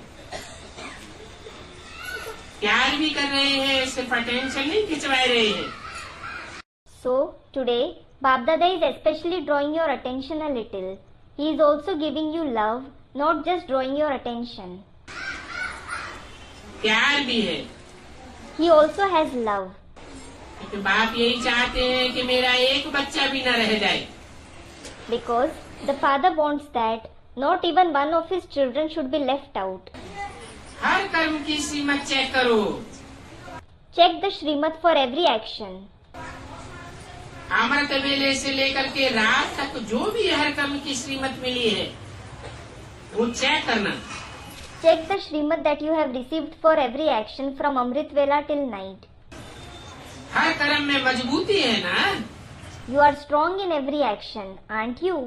प्यार भी कर रहे हैं, सिर्फ अटेंशन नहीं खिंचवा रहे हैं। So, today, Bap Dada is especially drawing your attention a little. He is also giving you love, not just drawing your attention. प्यार भी है, He also has love. क्योंकि बाप यही चाहते हैं कि मेरा एक बच्चा भी न रह जाए। Because the father wants that not even one of his children should be left out. हर कर्म की सीमा चेक करो। Check the Shrimad for every action. अमृत वेले से लेकर के रात तक जो भी हर कर्म की श्रीमत मिली है, वो चेक करना। Check the Shrimad that you have received for every action from Amrit Vela till night. हर कर्म में मजबूती है ना? You are strong in every action, aren't you?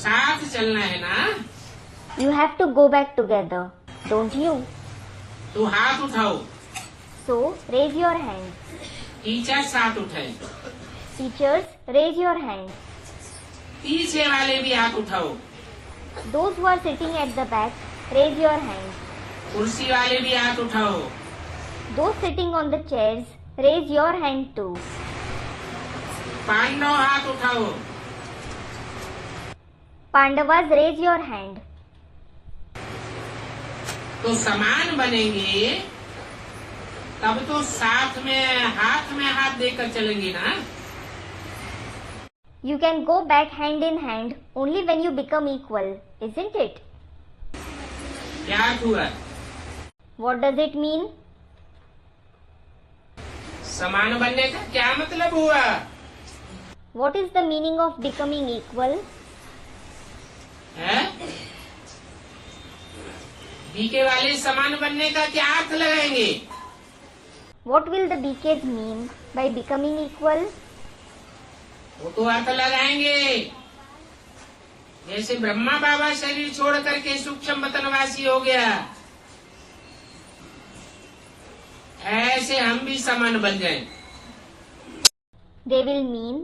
साथ चलना है ना? You have to go back together, don't you? तो हाथ उठाओ। So, raise your hand. Teacher साथ उठाए। Teachers, raise your hand. पीछे वाले भी हाथ उठाओ। Those who are sitting at the back, raise your hand. कुर्सी वाले भी हाथ उठाओ। Those sitting on the chairs, raise your hand too. Pandav हाथ उठाओ। Pandavas, raise your hand. तो समान बनेंगे, तब तो साथ में हाथ देकर चलेंगे ना? You can go back hand in hand only when you become equal, isn't it? क्या हुआ? What does it mean? समान बनने का क्या मतलब हुआ? What is the meaning of becoming equal? है? बीके वाले समान बनने का क्या अर्थ लगाएंगे? What will the BKs mean by becoming equal? वो तो अर्थ लगाएंगे जैसे ब्रह्मा बाबा शरीर छोड़ करके सूक्ष्म वतनवासी हो गया, ऐसे हम भी समान बन जाएं। They will mean,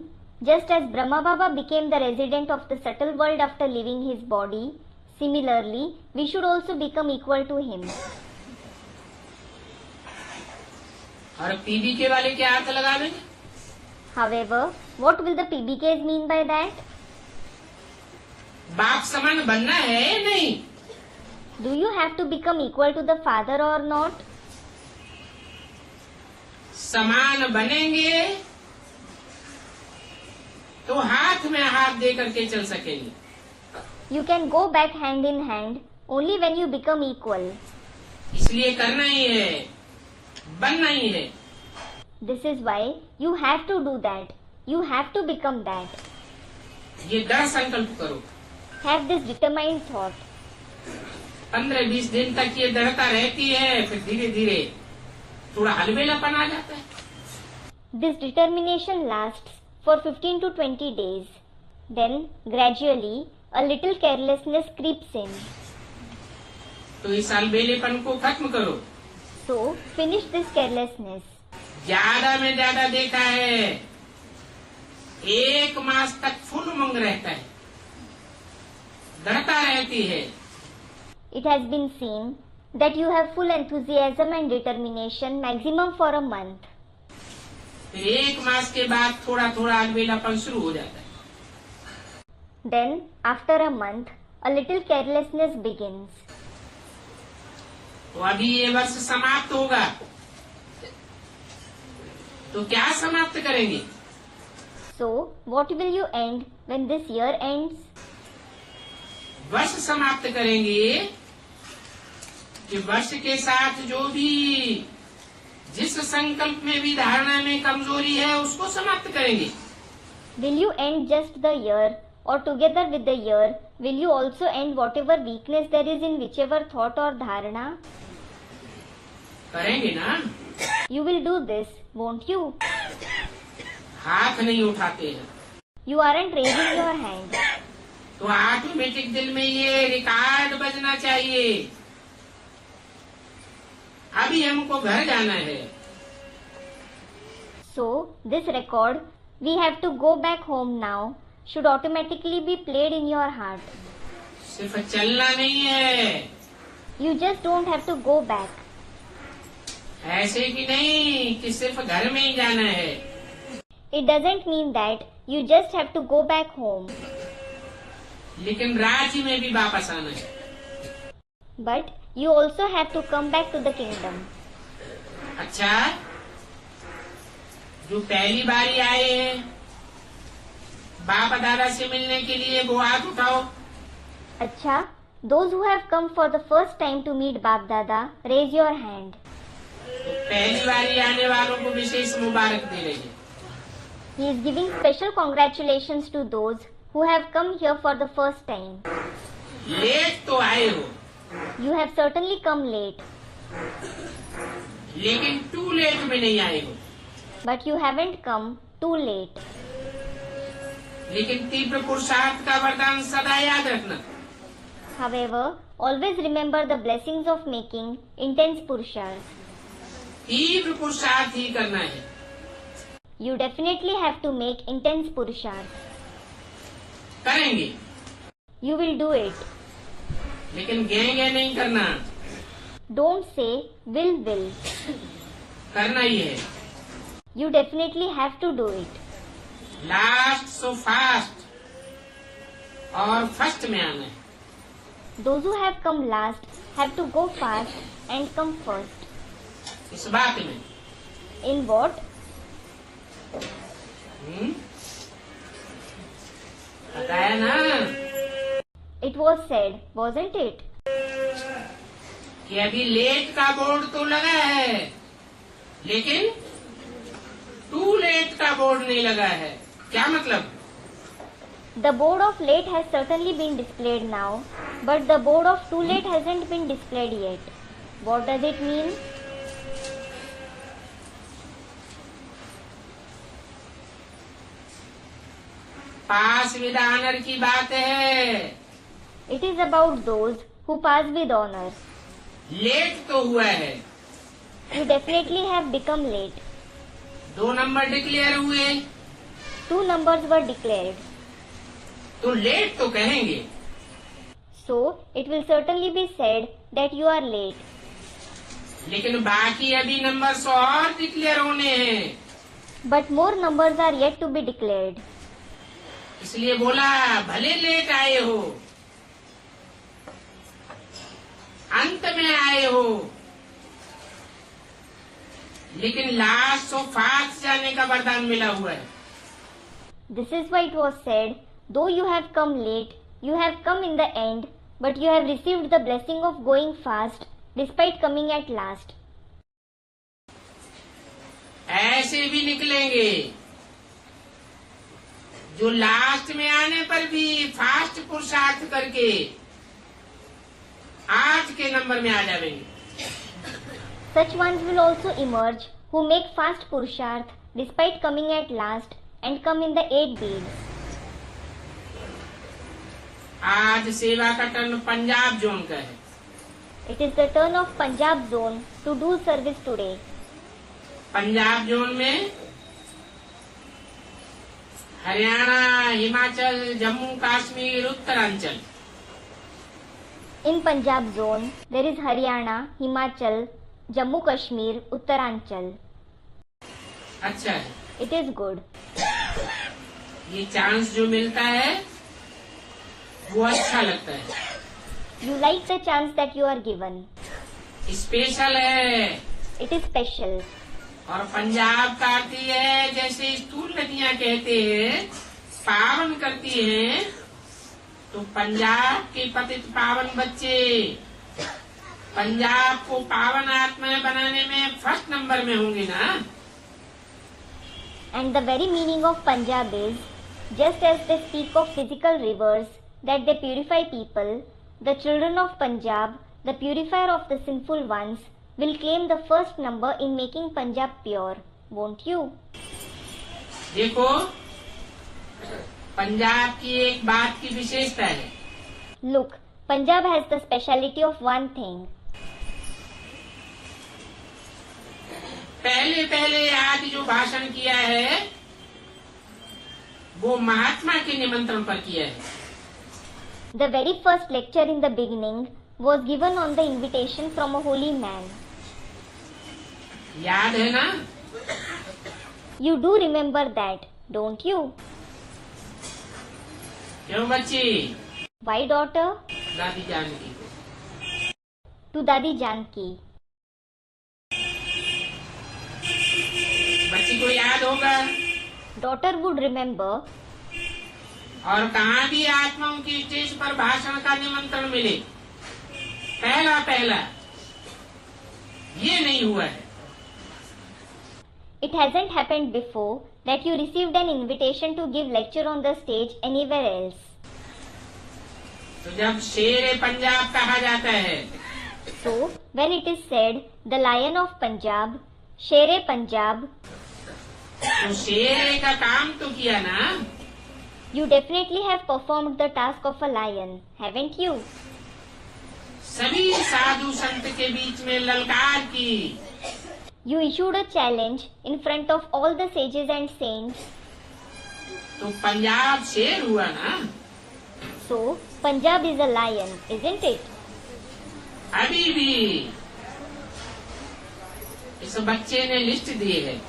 Just as Brahma Baba became the resident of the subtle world after leaving his body, similarly, we should also become equal to him. और पीबीके वाले क्या अर्थ लगा देंगे? However, what will the PBKs mean by that? बाप समान बनना है या नहीं? Do you have to become equal to the father or not? समान बनेंगे तो हाथ में हाथ दे करके चल सकेंगे. You can go back hand in hand only when you become equal. इसलिए करना ही है, बनना ही है. This is why you have to do that. You have to become that. ये दृढ़ संकल्प करो. Have this determined thought. 15-20 दिन तक ये दृढ़ता रहती है, फिर धीरे धीरे थोड़ा हलवेलापन आ जाता है. This determination lasts for 15 to 20 days. Then, gradually, a little carelessness creeps in. तो इस हलवेलेपन को खत्म करो. So, finish this carelessness. ज्यादा में ज्यादा देखा है 1 मास तक फुल उमंग रहता है, दृढ़ता रहती है. It has been seen that you have full enthusiasm and determination maximum for a month. फिर 1 मास के बाद थोड़ा थोड़ा अलबेलापन शुरू हो जाता है. Then, after a month, a little carelessness begins. तो अभी ये वर्ष समाप्त होगा, तो क्या समाप्त करेंगे? So, what will you end when this year ends? वर्ष समाप्त करेंगे कि वर्ष के साथ जो भी जिस संकल्प में भी धारणा में कमजोरी है उसको समाप्त करेंगे. Will you end just the year, or together with the year, will you also end whatever weakness there is in whichever thought or dharana? करेंगे ना? You will do this, won't you? हाथ नहीं उठाते हैं You aren't raising your hand. तो automatic दिल में ये रिकॉर्ड बजना चाहिए, अभी हमको घर जाना है. So, this record, we have to go back home now, should automatically be played in your heart. सिर्फ चलना नहीं है. You just don't have to go back. ऐसे कि नहीं कि सिर्फ घर में ही जाना है. It doesn't mean that you just have to go back home. लेकिन राज्य में भी वापस आना है. But you also have to come back to the kingdom. अच्छा, जो पहली बारी आए हैं बाप दादा से मिलने के लिए वो हाथ उठाओ. Acha, those who have come for the first time to meet Bap Dada, raise your hand. तो पहली बारी आने वालों को विशेष मुबारक दे रही है. He is giving special congratulations to those who have come here for the first time. Late तो आए हो, You have certainly come late, लेकिन टू लेट में नहीं आए हो. but you haven't come too late. लेकिन तीव्र पुरुषार्थ का वरदान सदा याद रखना. However, always remember the blessings of making intense purushas. तीव्र पुरुषार्थ ही करना है. You definitely have to make intense purushas. करेंगे, You will do it. लेकिन गेंगे नहीं करना, Don't say will. करना ही है. You definitely have to do it. Last so fast और फर्स्ट में आना है. Those who have come last have to go fast and come first. इस बात में In what? बताया ना It was said, wasn't it? कि अभी लेट का बोर्ड तो लगा है, लेकिन टू लेट का बोर्ड नहीं लगा है. क्या मतलब? The board of late has certainly been displayed now, but the board of too late hasn't been displayed yet. What does it mean? Pass with honour की बात है. It is about those who pass with honor. Late तो हुआ है, You definitely have become late. 2 number declare हुए, 2 numbers were declared. तो late तो कहेंगे, So, it will certainly be said that you are late. लेकिन बाकी अभी नंबर्स और डिक्लेयर होने हैं, But more numbers are yet to be declared. इसलिए बोला भले लेट आए हो, अंत में आए हो, लेकिन लास्ट सो फास्ट जाने का वरदान मिला हुआ है। This is why it was said, though you have come late, you have come in the end, but you have received the blessing of going fast, despite coming at last. ऐसे भी निकलेंगे जो लास्ट में आने पर भी fast पुरुषार्थ करके 8 के नंबर में आ जाएंगे। Such ones will also emerge who make fast Purusharth despite coming at last and come in the 8 beads. आज सेवा का टर्न पंजाब जोन का है। It is the turn of Punjab zone to do service today. Punjab zone में Haryana, Himachal, Jammu Kashmir, Uttaranchal. In Punjab zone, there is Haryana, Himachal, Jammu Kashmir, Uttaranchal. अच्छा है, It is good. ये chance जो मिलता है वो अच्छा लगता है, You like the chance that you are given. Special है। It is special. और पंजाब का अर्थ ये है, जैसे स्थूल नदियां कहते हैं पावन करती हैं, तो पंजाब के पतित पावन बच्चे पंजाब को पावन आत्मा बनाने में फर्स्ट नंबर में होंगे ना। And the very meaning of Punjab is, just as they speak of physical rivers that they purify people, the children of Punjab, the purifier of the sinful ones, will claim the first number in making Punjab pure, won't you? देखो, पंजाब की एक बात की विशेषता है। Look, Punjab has the speciality of one thing. पहले पहले आज जो भाषण किया है वो महात्मा के निमंत्रण पर किया है। The very first lecture in the beginning was given on the invitation from a holy man. याद है ना? You do remember that, don't you? क्यों बच्ची? Why, daughter? दादी जानकी को। To Dadi Janki. बच्ची को याद होगा। Daughter would remember. और कहाँ भी आत्माओं की स्टेज पर भाषण का निमंत्रण मिले, पहला पहला ये नहीं हुआ है। It hasn't happened before that you received an invitation to give lecture on the stage anywhere else. तो जब शेर पंजाब कहा जाता है, So, when it is said, the Lion of Punjab, Shere Punjab, तो शेर का काम तो किया ना। you definitely have performed the task of a lion, haven't you? सभी साधु संत के बीच में ललकार की, You issued a challenge in front of all the sages and saints. तो पंजाब शेर हुआ ना। So, Punjab is a lion, isn't it? अभी भी इस बच्चे ने लिस्ट दी है,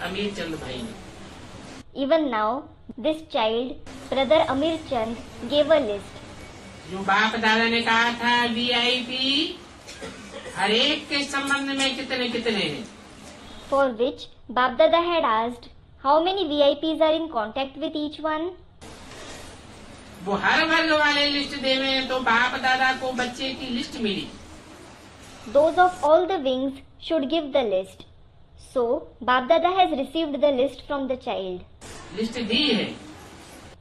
अमीर चंद भाई ने। Even now, this child, Brother Amir Chand, gave a list. जो बाप दादा ने कहा था वीआईपी हर एक के संबंध में कितने कितने हैं, For which Bap Dada had asked, how many VIPs are in contact with each one? वो हर वर्ग वाले लिस्ट देवे तो बाप दादा को बच्चे की लिस्ट मिली। Those of all the wings should give the list. So, Bap Dada has received the list from the child. List दी है,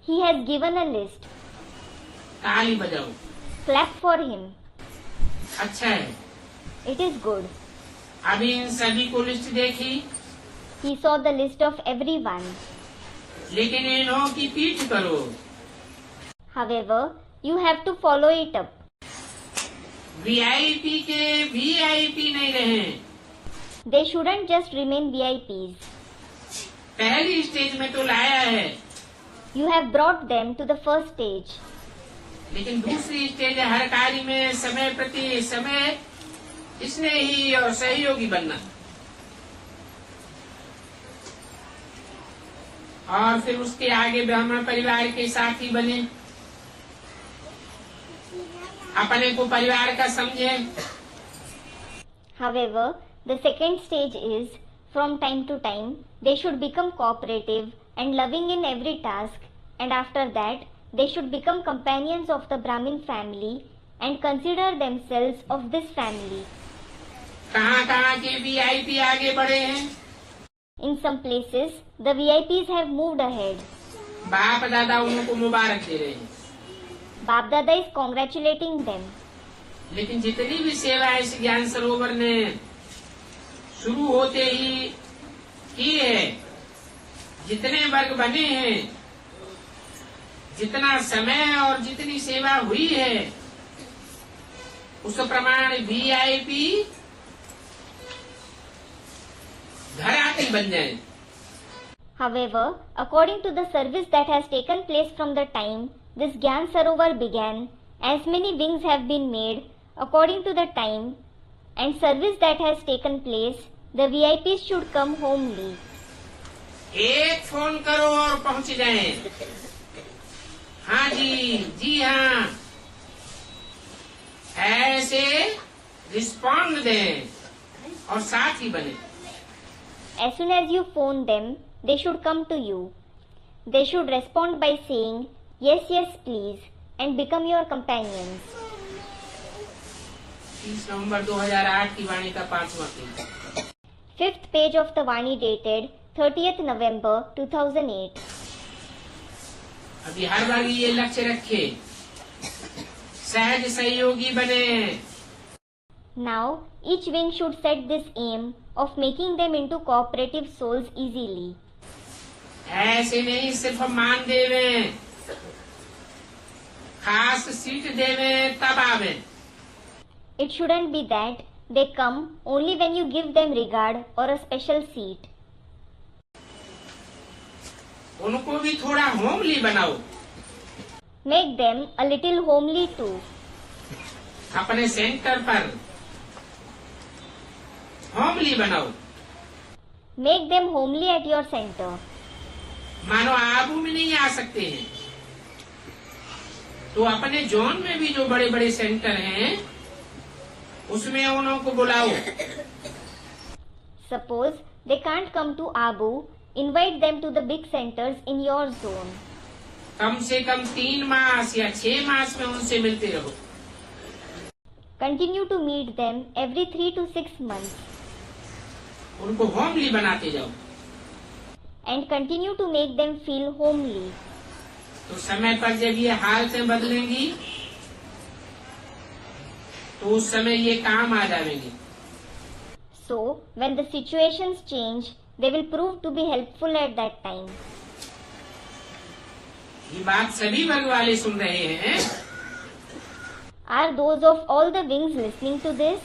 He has given a list. ताली बजाओ। Clap for him. अच्छा है। It is good. अभी इन सभी को list देखी, He saw the list of everyone. लेकिन इन्हों की पीठ करो। However, you have to follow it up. VIP के वीआईपी नहीं रहे, They shouldn't just remain VIPs. पहली स्टेज में तो लाया है, You have brought them to the first stage. लेकिन दूसरी स्टेज है हर कार्य में समय प्रति समय स्नेही और सहयोगी बनना। और फिर उसके आगे ब्राह्मण परिवार के साथी बने, अपने को परिवार का समझे। However, the second stage is, from time to time, they should become cooperative and loving in every task, and after that, they should become companions of the Brahmin family and consider themselves of this family. कहाँ के VIP आगे बढ़े हैं? In some places, the VIPs have moved ahead. बाप दादा उनको मुबारक दे रहे हैं। Bap Dada is congratulating them. लेकिन जितनी भी सेवा इस ज्ञान सरोवर ने शुरू होते ही की है, जितने वर्ग बने हैं, जितना समय और जितनी सेवा हुई है, उस प्रमाण वीआईपी घराती बन जाए। However, according to the service that has taken place from the time this Gyan Sarovar began, as many wings have been made according to the time and service that has taken place, the VIPs should come homely. एक phone करो और पहुंच जाएं। हाँ जी, जी हाँ, ऐसे respond दें और साथ ही बने। As soon as you phone them, they should come to you. They should respond by saying, yes, yes, please, and become your companions. 30 नवंबर 2008 की वाणी का 5वां page. 5th page of the Vani dated 30th November 2008. अभी हर बार ये लक्ष्य रखे, सहज सहयोगी बने। Now, each wing should set this aim of making them into cooperative souls easily. ऐसे नहीं सिर्फ मान देवे, खास सीट देवे तब आवे। It shouldn't be that they come only when you give them regard or a special seat. उनको भी थोड़ा होमली बनाओ। Make them a little homely too. अपने सेंटर पर होमली बनाओ। Make them homely at your center. मानो आबू में नहीं आ सकते हैं, तो अपने जोन में भी जो बड़े बड़े सेंटर हैं, उसमें उनको बुलाओ। Suppose they can't come to Abu, invite them to the big centers in your zone. कम से कम 3 मास या 6 मास में उनसे मिलते रहो। Continue to meet them every 3 to 6 months. उनको होमली बनाते जाओ। And continue to make them feel homely. तो समय पर जब ये हालतें बदलेंगी, तो उस समय ये काम आ जाएंगे। So, when the situations change, they will prove to be helpful at that time. ये बात सभी वर्ग वाले सुन रहे हैं। Are those of all the wings listening to this?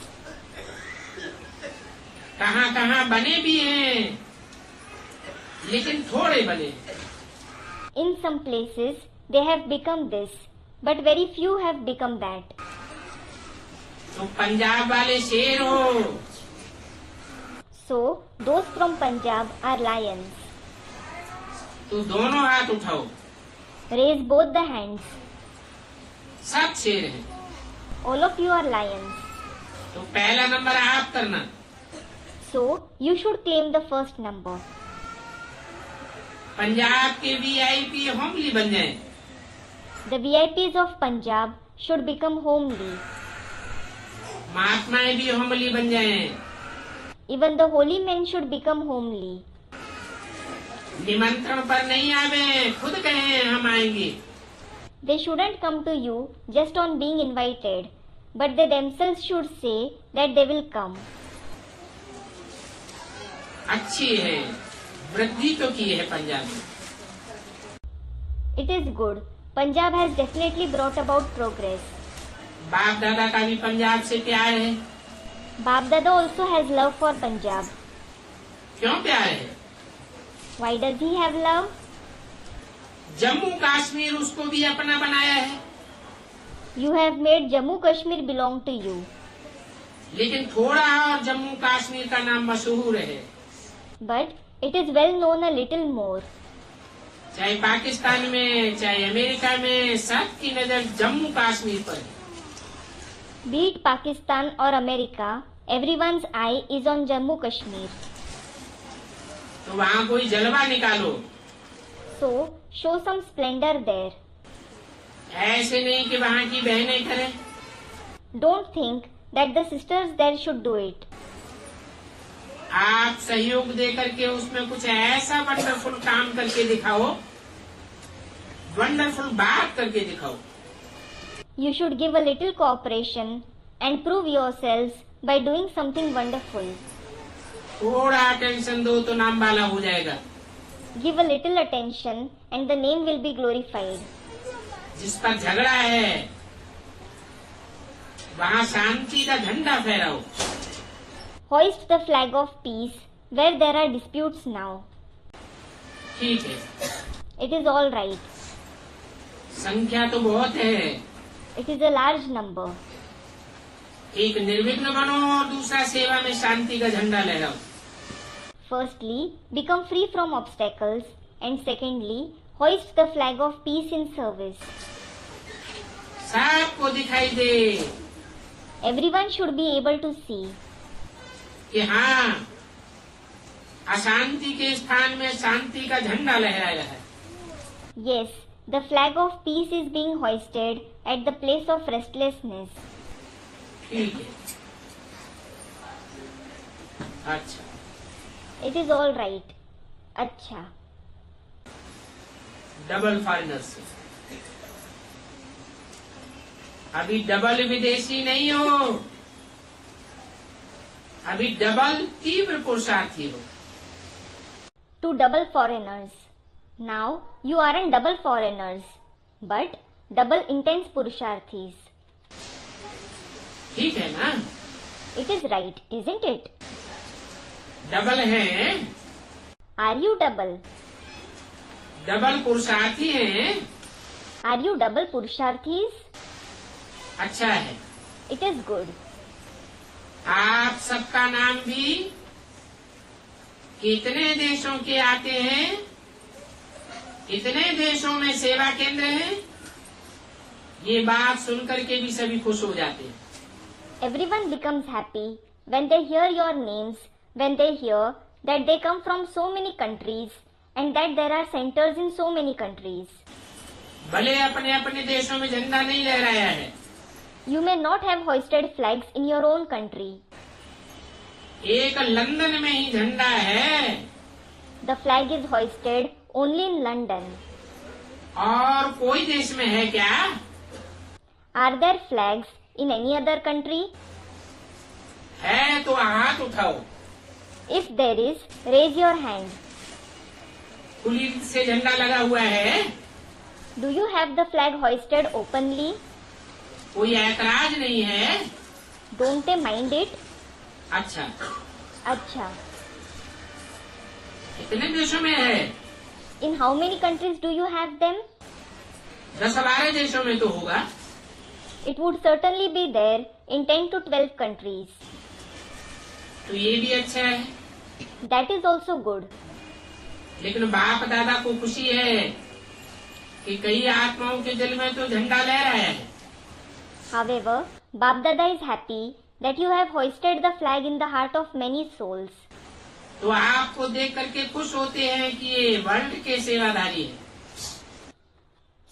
कहाँ बने भी हैं, लेकिन थोड़े बने। In some places, they have become this, but very few have become that. तो पंजाब वाले शेर हो। So, those from Punjab are lions. तो दोनों हाथ उठाओ। Raise both the hands. सब शेर हैं। All of you are lions. तो पहला नंबर आप करना। So, you should claim the first number. Punjab के वीआईपी होमली बन जाएं। The VIPs of Punjab should become homely. महात्माएं भी होमली बन जाएं। Even the holy men should become homely. निमंत्रण पर नहीं आवे, खुद कहें हम आएंगे। They shouldn't come to you just on being invited, but they themselves should say that they will come. अच्छी है, वृद्धि तो की है पंजाब में। It is good. Punjab has definitely brought about progress. बाप दादा का भी पंजाब से प्यार है। Bap Dada also has love for Punjab. क्यों प्यार है? Why does he have love? Jammu Kashmir उसको भी अपना बनाया है, You have made Jammu Kashmir belong to you. लेकिन थोड़ा और जम्मू कश्मीर का नाम मशहूर है। But it is well known a little more. चाहे पाकिस्तान में चाहे अमेरिका में सबकी नजर जम्मू कश्मीर पर है। Be it Pakistan or America, everyone's eye is on Jammu Kashmir. तो वहाँ कोई जलवा निकालो, So, show some splendor there. ऐसे नहीं कि वहाँ की बहनें करें। Don't think that the sisters there should do it. आप सहयोग दे करके उसमें कुछ ऐसा वंडरफुल काम करके दिखाओ, वंडरफुल बात करके दिखाओ। You should give a little cooperation and prove yourselves by doing something wonderful. थोड़ा अटेंशन दो तो नाम वाला हो जाएगा। Give a little attention and the name will be glorified. जिस पर झगड़ा है वहाँ शांति का झंडा फहराओ। Hoist the flag of peace where there are disputes now. ठीक है, It is all right. संख्या तो बहुत है, It is a large number. एक निर्विघ्न बनो और दूसरा सेवा में शांति का झंडा लहराओ। Firstly, become free from obstacles, and secondly, hoist the flag of peace in service. सबको दिखाई दे Everyone should be able to see. कि हाँ, अशांति के स्थान में शांति का झंडा लहराया है। Yes, the flag of peace is being hoisted at the place of restlessness. ठीक है, अच्छा, It is all right. अच्छा. डबल फॉरेनर से अभी डबल विदेशी नहीं हो, अभी डबल तीव्र पुरुषार्थी हो। To double foreigners. Now you aren't double foreigners, but double intense purusharthis. ठीक है ना? It is right, isn't it? Double है, Are you double? डबल पुरुषार्थी है, Are you double purusharthis? अच्छा है। It is good. आप सबका नाम भी कितने देशों के आते हैं, कितने देशों में सेवा केंद्र हैं, ये बात सुनकर के भी सभी खुश हो जाते हैं। Everyone becomes happy when they hear your names, when they hear that they come from so many countries and that there are centers in so many countries. भले अपने अपने देशों में झंडा नहीं लहराया है, You may not have hoisted flags in your own country. एक लंदन में ही झंडा है The flag is hoisted only in London. और कोई देश में है क्या? Are there flags in any other country? है तो हाथ उठाओ। If there is, raise your hand. खुली से झंडा लगा हुआ है, Do you have the flag hoisted openly? कोई ऐतराज नहीं है। Don't they mind it? अच्छा, अच्छा. कितने देशों में है? In how many countries do you have them? 10-12 देशों में तो होगा। It would certainly be there in 10 to 12 countries. तो ये भी अच्छा है, That is also good. लेकिन बाप दादा को खुशी है कि कई आत्माओं के दिल में तो झंडा लहराया है। However, Bap Dada is happy that you have hoisted the flag in the heart of many souls. तो आपको देख करके खुश होते हैं कि ये वर्ल्ड के सेवाधारी है।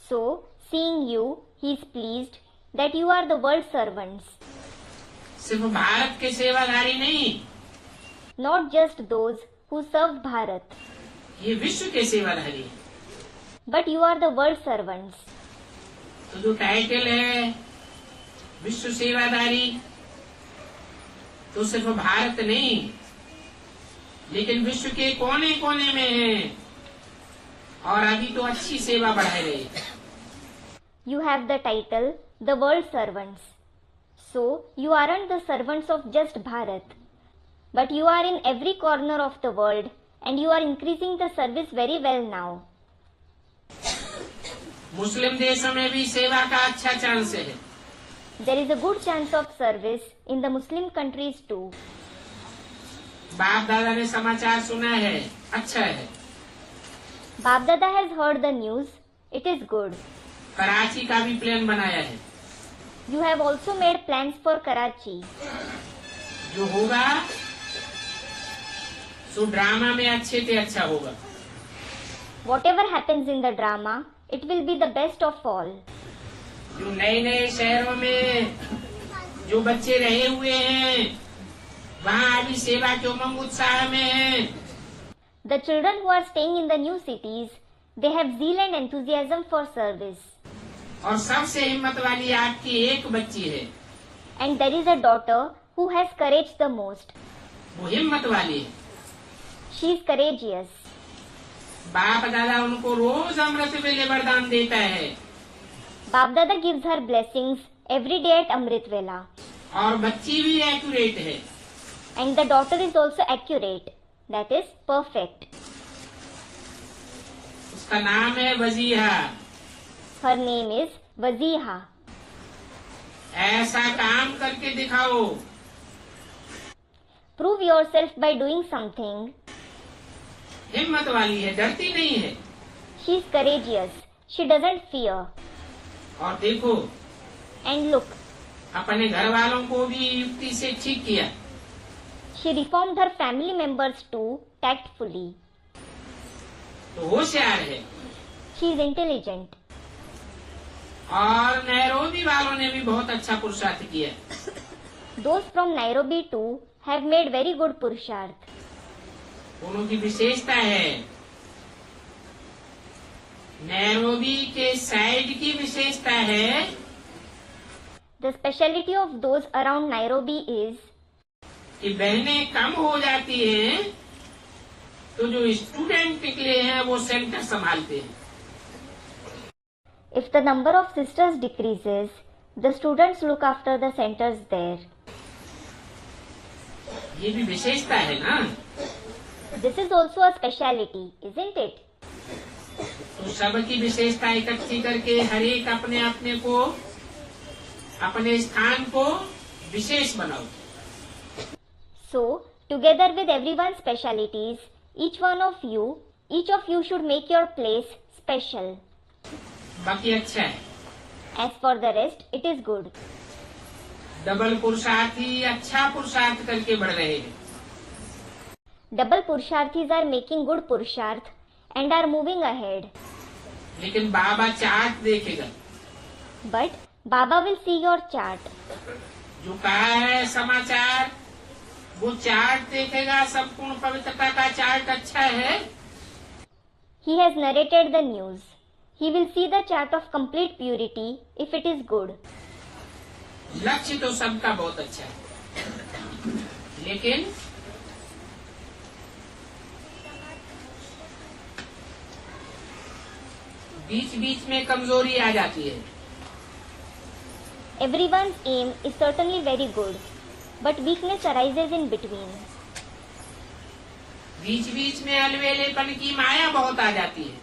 So, seeing you, he is pleased that you are the world servants, सिर्फ भारत के सेवाधारी नहीं, not just those who serve Bharat, ये विश्व के सेवाधारी है। but you are the world servants. तो जो टाइटल है विश्व सेवाधारी, तो सिर्फ भारत नहीं, लेकिन विश्व के कोने कोने में है और अभी तो अच्छी सेवा बढ़ा रहे हैं। You have the title, the world servants. So, you aren't the servants of just Bharat, but you are in every corner of the world and you are increasing the service very well now. मुस्लिम देशों में भी सेवा का अच्छा chance है। There is a good chance of service in the Muslim countries too. बाप दादा ने समाचार सुना है, अच्छा है। Bap Dada has heard the news. It is good. Karachi का भी प्लान बनाया है। You have also made plans for Karachi. जो होगा सो ड्रामा में अच्छे से अच्छा होगा। Whatever happens in the drama, it will be the best of all. जो नए नए शहरों में जो बच्चे रहे हुए हैं वहाँ अभी सेवा के उमंग उत्साह में हैं। The children who are staying in the new cities, they have zeal and enthusiasm for service. और सबसे हिम्मत वाली आपकी एक बच्ची है। And there is a daughter who has courage the most. वो हिम्मत वाली है। She is courageous. बाप दादा उनको रोज अमृत वेले वरदान देता है। Bap Dada gives her blessings every day at Amrit Vela. और बच्ची भी एक्यूरेट है। And the daughter is also accurate. That is perfect. उसका नाम है Wajiha. Her name is Waziha. ऐसा काम करके दिखाओ। Prove yourself by doing something. हिम्मत वाली है, डरती नहीं है। She is courageous. She doesn't fear. और देखो And look, अपने घर वालों को भी युक्ति से ठीक किया। she reformed her family members too tactfully. तो होशियार है। She is intelligent. और नैरोबी वालों ने भी बहुत अच्छा पुरुषार्थ किया। Those from Nairobi too have made very good Purusharth. दोनों की विशेषता है। नैरोबी के साइड की विशेषता है The speciality of those around Nairobi is कि बहनें कम हो जाती हैं तो जो स्टूडेंट निकले हैं वो सेंटर संभालते हैं। if the number of sisters decreases, the students look after the centers there. ये भी विशेषता है ना। This is also a speciality, isn't it? तो सबकी विशेषता इकट्ठी करके हर एक अपने अपने को अपने स्थान को विशेष बनाओ। So, together with everyone's specialities, each of you should make your place special. बाकी अच्छा है। As for the rest, it is good. Double पुरुषार्थी अच्छा पुरुषार्थ करके बढ़ रहे हैं। Double Purusharthis are making good Purusharth and are moving ahead. लेकिन बाबा चार्ट देखेगा। But Baba will see your chart. जो कहा है समाचार वो चार्ट देखेगा। संपूर्ण पवित्रता का चार्ट अच्छा है। He has narrated the news. He will see the chart of complete purity if it is good. लक्ष्य तो सबका बहुत अच्छा है, लेकिन बीच बीच में कमजोरी आ जाती है। Everyone's aim is certainly very good, but weakness arises in between. बीच बीच में अलवेलेपन की माया बहुत आ जाती है।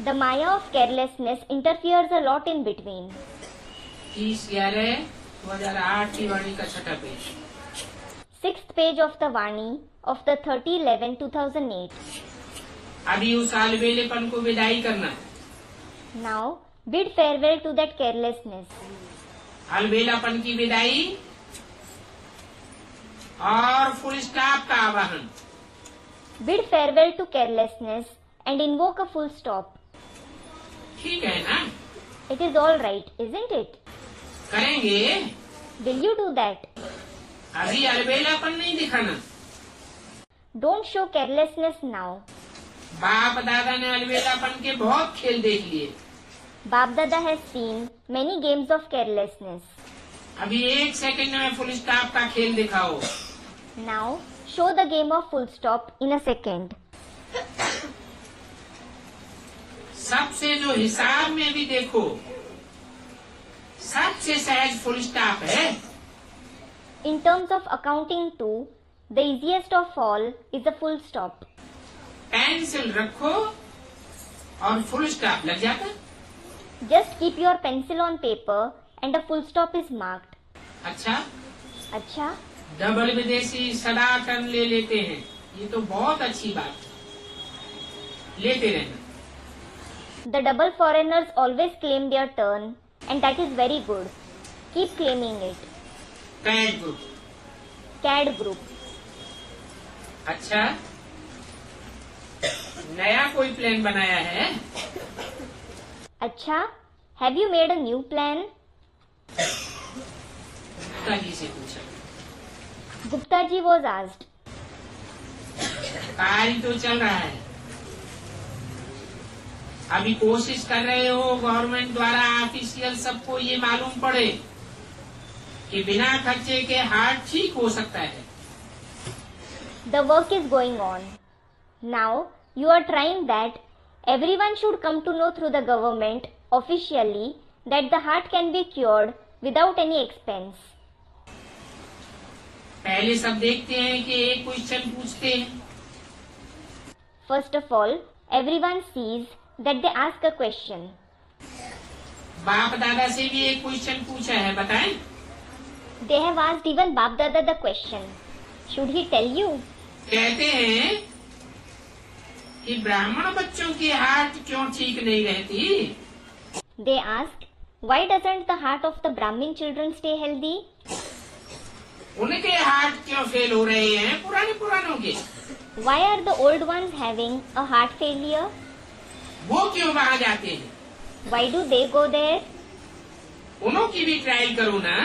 The maya of carelessness interferes a lot in between. 30/11/2008 की वाणी का छठा page. 6th page of the Vani of the 30/11/2008. अभी उस अलवेलेपन को विदाई करना। Now bid farewell to that carelessness. अलवेलापन की विदाई और फुल स्टॉप का आवाहन। Bid farewell to carelessness and invoke a full stop. ठीक है ना? It is all right, isn't it? करेंगे। Will you do that? अभी अलवेलापन नहीं दिखाना। Don't show carelessness now. बाप दादा ने अलवेलापन के बहुत खेल देख लिए। Bap Dada has seen many games of carelessness. अभी 1 सेकंड में फुल स्टॉप का खेल दिखाओ। Now show the game of full stop in a second. सबसे जो हिसाब में भी देखो सबसे सहज फुल स्टॉप है। In terms of accounting too, The easiest of all is a full stop. Pencil रखो और फुल स्टॉप लग जाता। Just keep your pencil on paper and a full stop is marked. अच्छा, डबल विदेशी सदा turn ले लेते हैं, ये तो बहुत अच्छी बात है, लेते रहना। The double foreigners always claim their turn and that is very good. Keep claiming it. CAD group. CAD group. अच्छा, नया कोई प्लान बनाया है? अच्छा, have you made a new plan? Gupta ji से पूछा। Gupta ji was asked. कार्य तो चल रहा है, अभी कोशिश कर रहे हो गवर्नमेंट द्वारा ऑफिशियल सबको ये मालूम पड़े कि बिना खर्चे के हार्ट ठीक हो सकता है। The work is going on. Now you are trying that everyone should come to know through the government officially that the heart can be cured without any expense. पहले सब देखते हैं कि एक क्वेश्चन पूछते हैं। First of all, everyone sees that they ask a question. बाप दादा से भी एक क्वेश्चन पूछा है, बताएं? They have asked even Bap Dada the question. Should he tell you? कहते हैं कि ब्राह्मण बच्चों की हार्ट क्यों ठीक नहीं रहती? They ask, why doesn't the heart of the Brahmin children stay healthy? उनके हार्ट क्यों फेल हो रहे हैं पुरानों के? Why are the old ones having a heart failure? वो क्यों वहाँ जाते हैं? Why do they go there? उन्हों की भी ट्रायल करो ना।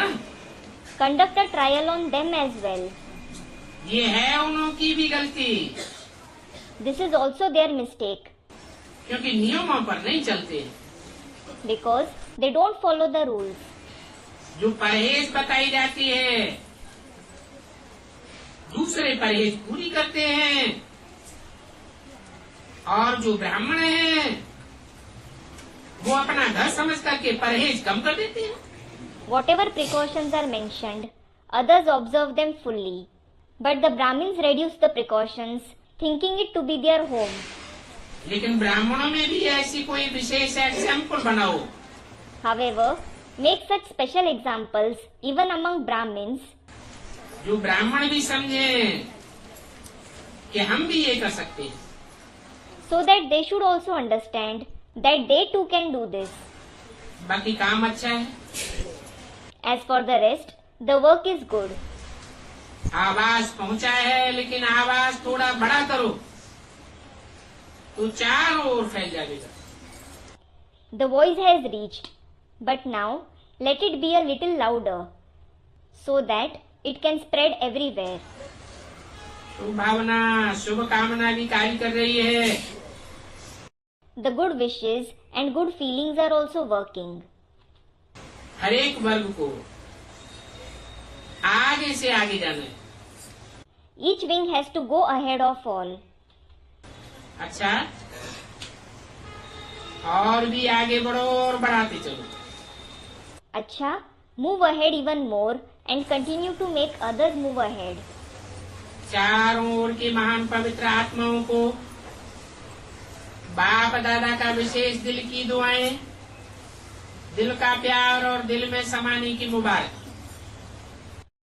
Conduct a trial on them as well. ये है उन्हों की भी गलती, This is also their mistake क्योंकि नियमों पर नहीं चलते। because they don't follow the rules. जो परहेज बताई जाती है दूसरे परहेज पूरी करते हैं, और जो ब्राह्मण हैं वो अपना घर समझ करके परहेज कम कर देते हैं। Whatever precautions are mentioned, others observe them fully. But the Brahmins reduce the precautions, thinking it to be their home. लेकिन ब्राह्मणों में भी ऐसी कोई विशेष एग्जाम्पल बनाओ। However, make such special examples even among Brahmins, जो ब्राह्मण भी समझे कि हम भी ये कर सकते हैं। so that they should also understand that they too can do this. बाकी काम अच्छा है। As for the rest, the work is good. आवाज पहुंचा है, लेकिन आवाज थोड़ा बड़ा करो तो चारों ओर फैल जाएगा। The voice has reached, but now let it be a little louder, so that it can spread everywhere. शुभ भावना, शुभ कामना भी कार्य कर रही है। The good wishes and good feelings are also working. हर एक वर्ग को आगे से आगे जाना है। Each wing has to go ahead of all. अच्छा, और भी आगे बढ़ो और बढ़ाते चलो। अच्छा, move ahead even more and continue to make others move ahead. चारों ओर की महान पवित्र आत्माओं को बाप दादा का विशेष दिल की दुआएं, दिल का प्यार और दिल में समाने की मुबारक।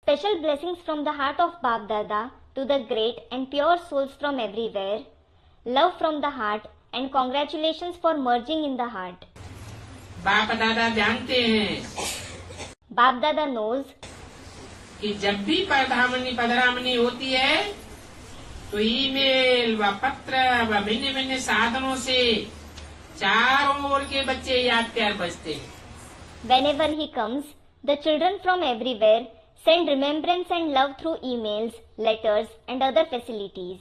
Special blessings from the heart of Bap Dada to the great and pure souls from everywhere. Love from the heart and congratulations for merging in the heart. बाप दादा जानते हैं Bap Dada knows कि जब भी पधरामनी होती है तो ईमेल व पत्र व भिन्न भिन्न साधनों से चारों ओर के बच्चे याद प्यार बजते हैं। whenever he comes, the children from everywhere send remembrance and love through emails, letters and other facilities.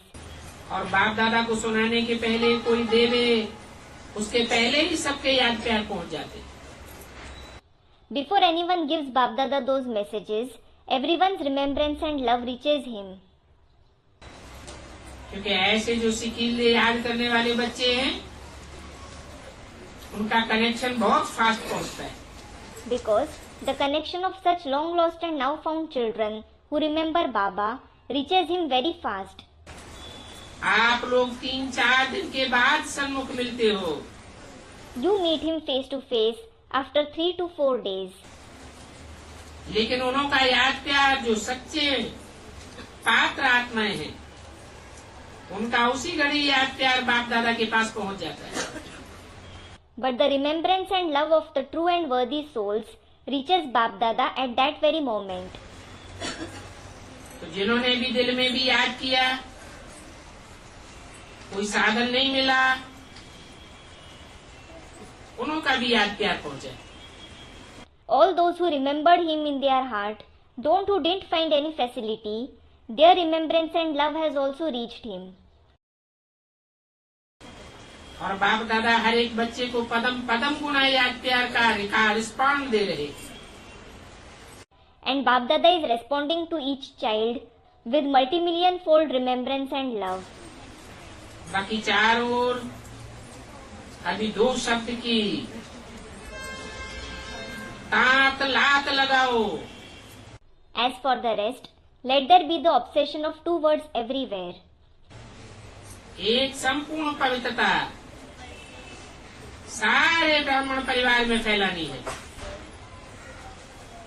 और बाप दादा को सुनाने के पहले कोई देवे, उसके पहले ही सबके याद प्यार पहुंच जाते। Before anyone gives Bap Dada those messages, everyone's remembrance and love reaches him. क्योंकि ऐसे जो सिकीले याद करने वाले बच्चे हैं उनका कनेक्शन बहुत फास्ट पहुंचता है। Because the connection of such long lost and now found children who remember Baba reaches him very fast. आप लोग 3-4 दिन के बाद सन्मुख मिलते हो, You meet him face to face after 3 to 4 days. लेकिन उनका याद प्यार जो सच्चे पात्र आत्माएं हैं, उनका उसी घड़ी याद प्यार बाप दादा के पास पहुंच जाता है। But the remembrance and love of the true and worthy souls reaches Bap Dada at that very moment. तो जिन्होंने भी दिल में भी याद किया, कोई साधन नहीं मिला, उनका भी याद प्यार पहुंचा। All those who remembered him in their heart, those who didn't find any facility, their remembrance and love has also reached him. और बाप दादा हर एक बच्चे को पदम पदम गुना याद प्यार का रिस्पॉन्ड दे रहे। And Bap Dada is responding to each child with multi-million fold remembrance and love. बाकी चारों ओर अभी 2 शब्द की तात लात लगाओ। As for the rest, let there be the obsession of 2 words everywhere. एक संपूर्ण पवित्रता सारे ब्राह्मण परिवार में फैलानी है।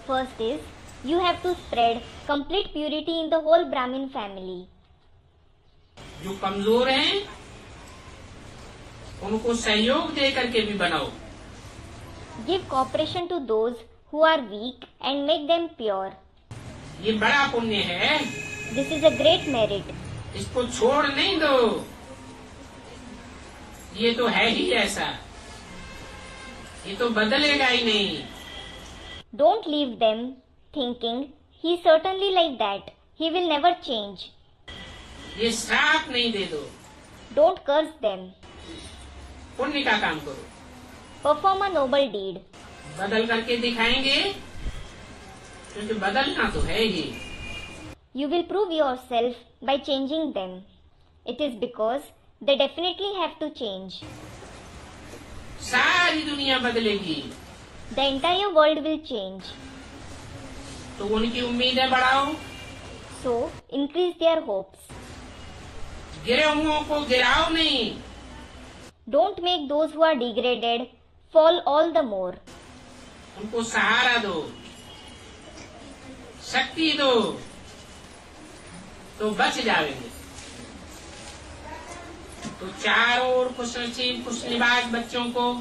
First is, you have to spread complete purity in the whole Brahmin family. जो कमजोर हैं, उनको सहयोग दे करके भी बनाओ। Give cooperation to those who are weak and make them pure. ये बड़ा पुण्य है, This is a great merit. इसको छोड़ नहीं दो, ये तो है ही ऐसा, ये तो बदलेगा ही नहीं। Don't leave them thinking he is certainly like that. He will never change. ये श्राप नहीं दे दो, Don't curse them. पुण्य का काम करो। Perform a noble deed. बदल करके दिखाएंगे, क्योंकि बदलना तो है ही। You will prove yourself by changing them. It is because they definitely have to change. सारी दुनिया बदलेगी, The entire world will change. तो उनकी उम्मीदें बढ़ाओ, So, increase their hopes. गिरे हुओं को गिराओ नहीं, Don't make those who are degraded fall all the more. उनको सहारा दो, शक्ति दो, तो बच जाएंगे। तो चारों ओर खुश नसीब खुश निवाज बच्चों को,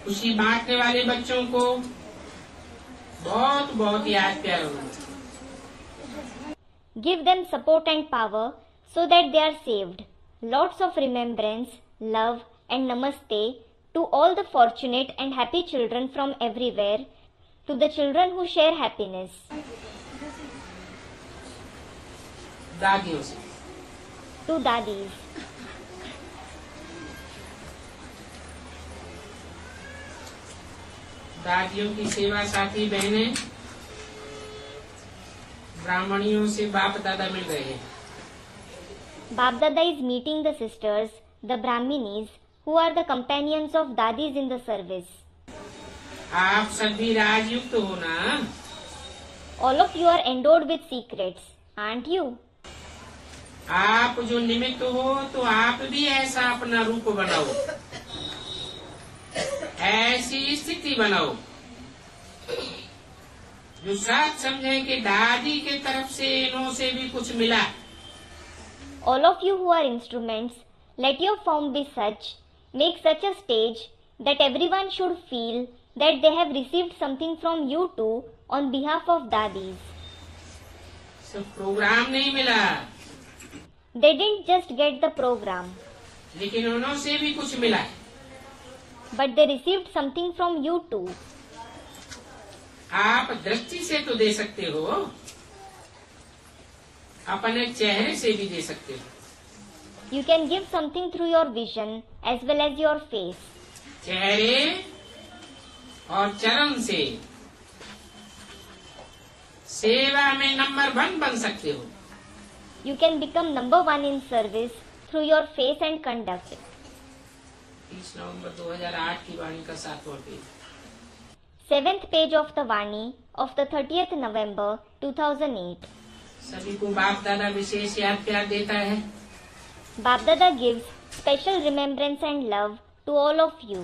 खुशी बांटने वाले बच्चों को बहुत बहुत याद प्यार होगा। Give them support and power so that they are saved. Lots of remembrance, love and namaste to all the fortunate and happy children from everywhere, to the children who share happiness. दादियों से To Dadis. दादियों की सेवा साथी बहनें ब्राह्मणियों से बाप दादा मिल रहे हैं। Bap Dada is meeting the sisters, the Brahminis, who are the companions of Dadis in the service. आप सभी राजयुक्त हो ना? All of you are endowed with secrets, aren't you? आप जो निमित्त हो, तो आप भी ऐसा अपना रूप बनाओ, ऐसी स्थिति बनाओ जो सच समझे कि दादी के तरफ से इन्हों से भी कुछ मिला। All of you who are instruments, let your form be such, make such a stage that everyone should feel that they have received something from you too on behalf of Dadis. सिर्फ programme नहीं मिला, They didn't just get the program, लेकिन उन्हों से भी कुछ मिला। but they received something from you too. आप दृष्टि से तो दे सकते हो, अपने चेहरे से भी दे सकते हो। You can give something through your vision as well as your face. चेहरे और चरण से सेवा में नंबर 1 बन सकते हो। You can become number 1 in service through your face and conduct. 30 नवंबर 2008 की वाणी का 7वां page. 7th page of the Vani of the 30th November 2008. सभी को बाप दादा विशेष याद प्यार देता है। Bap Dada gives special remembrance and love to all of you.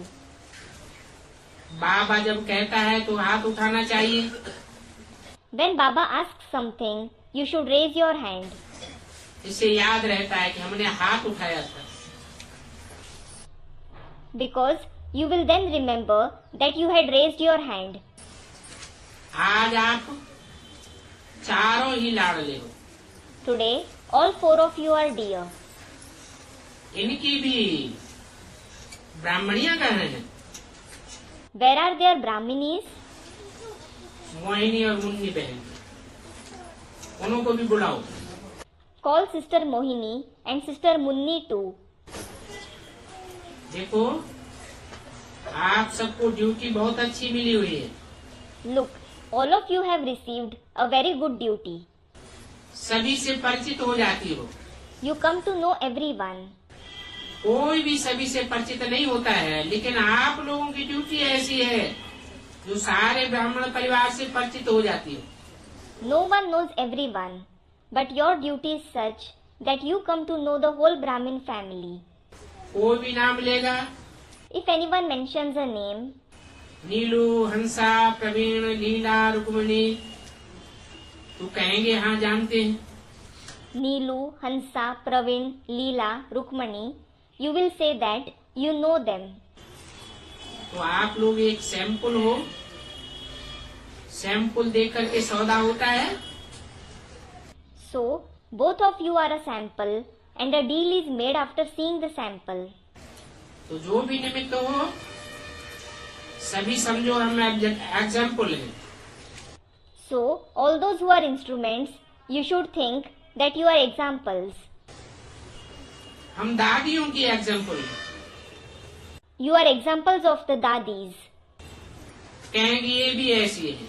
बाबा जब कहता है तो हाथ उठाना चाहिए। When Baba asks something, you should raise your hand. इससे याद रहता है कि हमने हाथ उठाया था। Because you will then remember that you had raised your hand. आज आप चारों ही लाडले हो। Today, all 4 of you are dear. इनकी भी ब्राह्मणियां कहाँ हैं? Where are their Brahminis? Mohini और मुन्नी बहन, उनको भी बुलाओ। Call Sister Mohini and Sister Munni too. देखो, आप सबको ड्यूटी बहुत अच्छी मिली हुई है। Look, all of you have received a very good duty. सभी से परिचित हो जाती हो। You come to know everyone. कोई भी सभी से परिचित नहीं होता है, लेकिन आप लोगों की ड्यूटी ऐसी है जो सारे ब्राह्मण परिवार से परिचित हो जाती है। No one knows everyone, but your duty is such that you come to know the whole Brahmin family. कोई भी नाम लेगा, If anyone mentions a name, नीलू, हंसा, प्रवीण, लीला, रुक्मणी, तो कहेंगे हाँ जानते हैं। Neelu, Hansa, Praveen, Leela, Rukmani, you will say that you know them. तो आप लोग एक सैंपल हो, सैंपल देख करके सौदा होता है। So, both of you are a sample and a deal is made after seeing the sample. तो जो भी निमित्त हो, सभी समझो हम एग्जाम्पल हैं। So, all those who are instruments, you should think that you are examples. हम दादियों की एग्जाम्पल हैं। You are examples of the dadis. कहेंगे ये भी ऐसी है,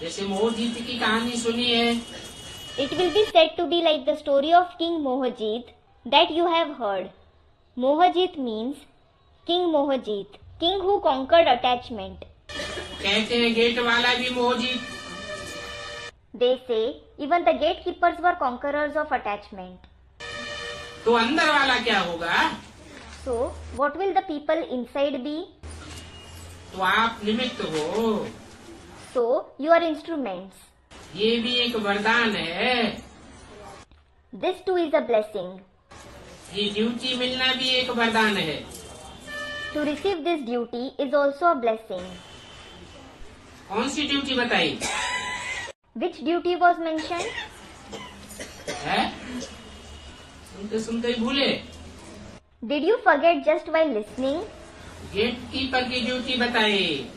जैसे मोहजीत की कहानी सुनी है। It will be said to be like the story of King Mohajit that you have heard. Mohajit means King Mohajit, king who conquered attachment. कहते हैं गेट वाला भी Mohjit. They say even the gatekeepers were conquerors of attachment. तो अंदर वाला क्या होगा? So, what will the people inside be? तो आप निमित्त हो। So, you are instruments. ये भी एक वरदान है। This too is a blessing. ये ड्यूटी मिलना भी एक वरदान है। To receive this duty is also a blessing. कौन सी ड्यूटी बताई? Which duty was mentioned? है? सुनते सुनते ही भूले। Did you forget just while listening? Gate keeper की ड्यूटी बताई।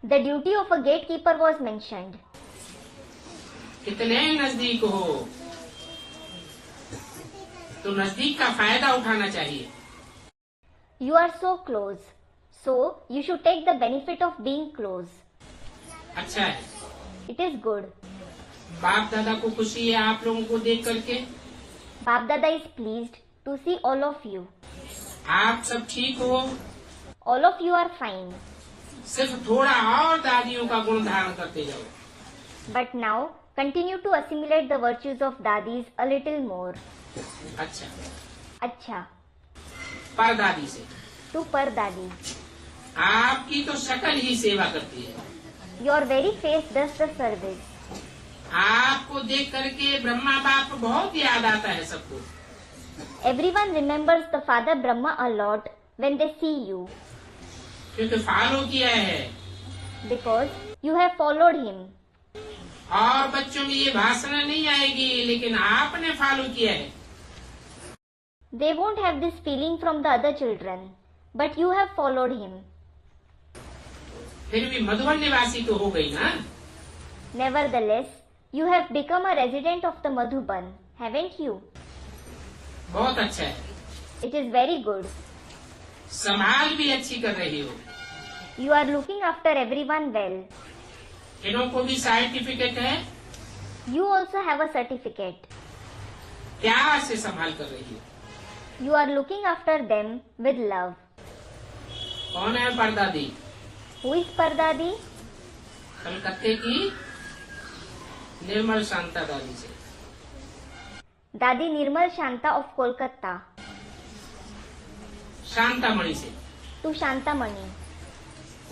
The duty of a gatekeeper was mentioned. कितने नजदीक हो, तो नजदीक का फायदा उठाना चाहिए। You are so close. So, you should take the benefit of being close. अच्छा है। It is good. बाप दादा को खुशी है आप लोगों को देख करके। Bap Dada is pleased to see all of you. आप सब ठीक हो, All of you are fine. सिर्फ थोड़ा और दादियों का गुण धारण करते जाओ। But now, continue to assimilate the virtues of dadis a little more. अच्छा, Acha, पर दादी से to par dadi. आपकी तो शक्ल ही सेवा करती है। Your very face does the service. आपको देख करके ब्रह्मा बाप बहुत याद आता है सबको। Everyone remembers the Father Brahma a lot when they see you. क्योंकि फॉलो किया है। Because you have followed him. और बच्चों में ये भाषण नहीं आएगी, लेकिन आपने फॉलो किया है। They won't have this feeling from the other children. But you have followed him. फिर भी मधुबन निवासी तो हो गई ना। Nevertheless, you have become a resident of the Madhuban, haven't you? बहुत अच्छा है। It is very good. संभाल भी अच्छी कर रही हो। You are looking after everyone well. इन्हों को भी सर्टिफिकेट है। You also have a certificate. प्यार से संभाल कर रही हो। You are looking after them with love. कौन है परदादी? Who is परदादी? कलकत्ते की निर्मल शांता दादी से। दादी निर्मल शांता ऑफ कोलकाता। शांतामणि से। टू शांतामणि।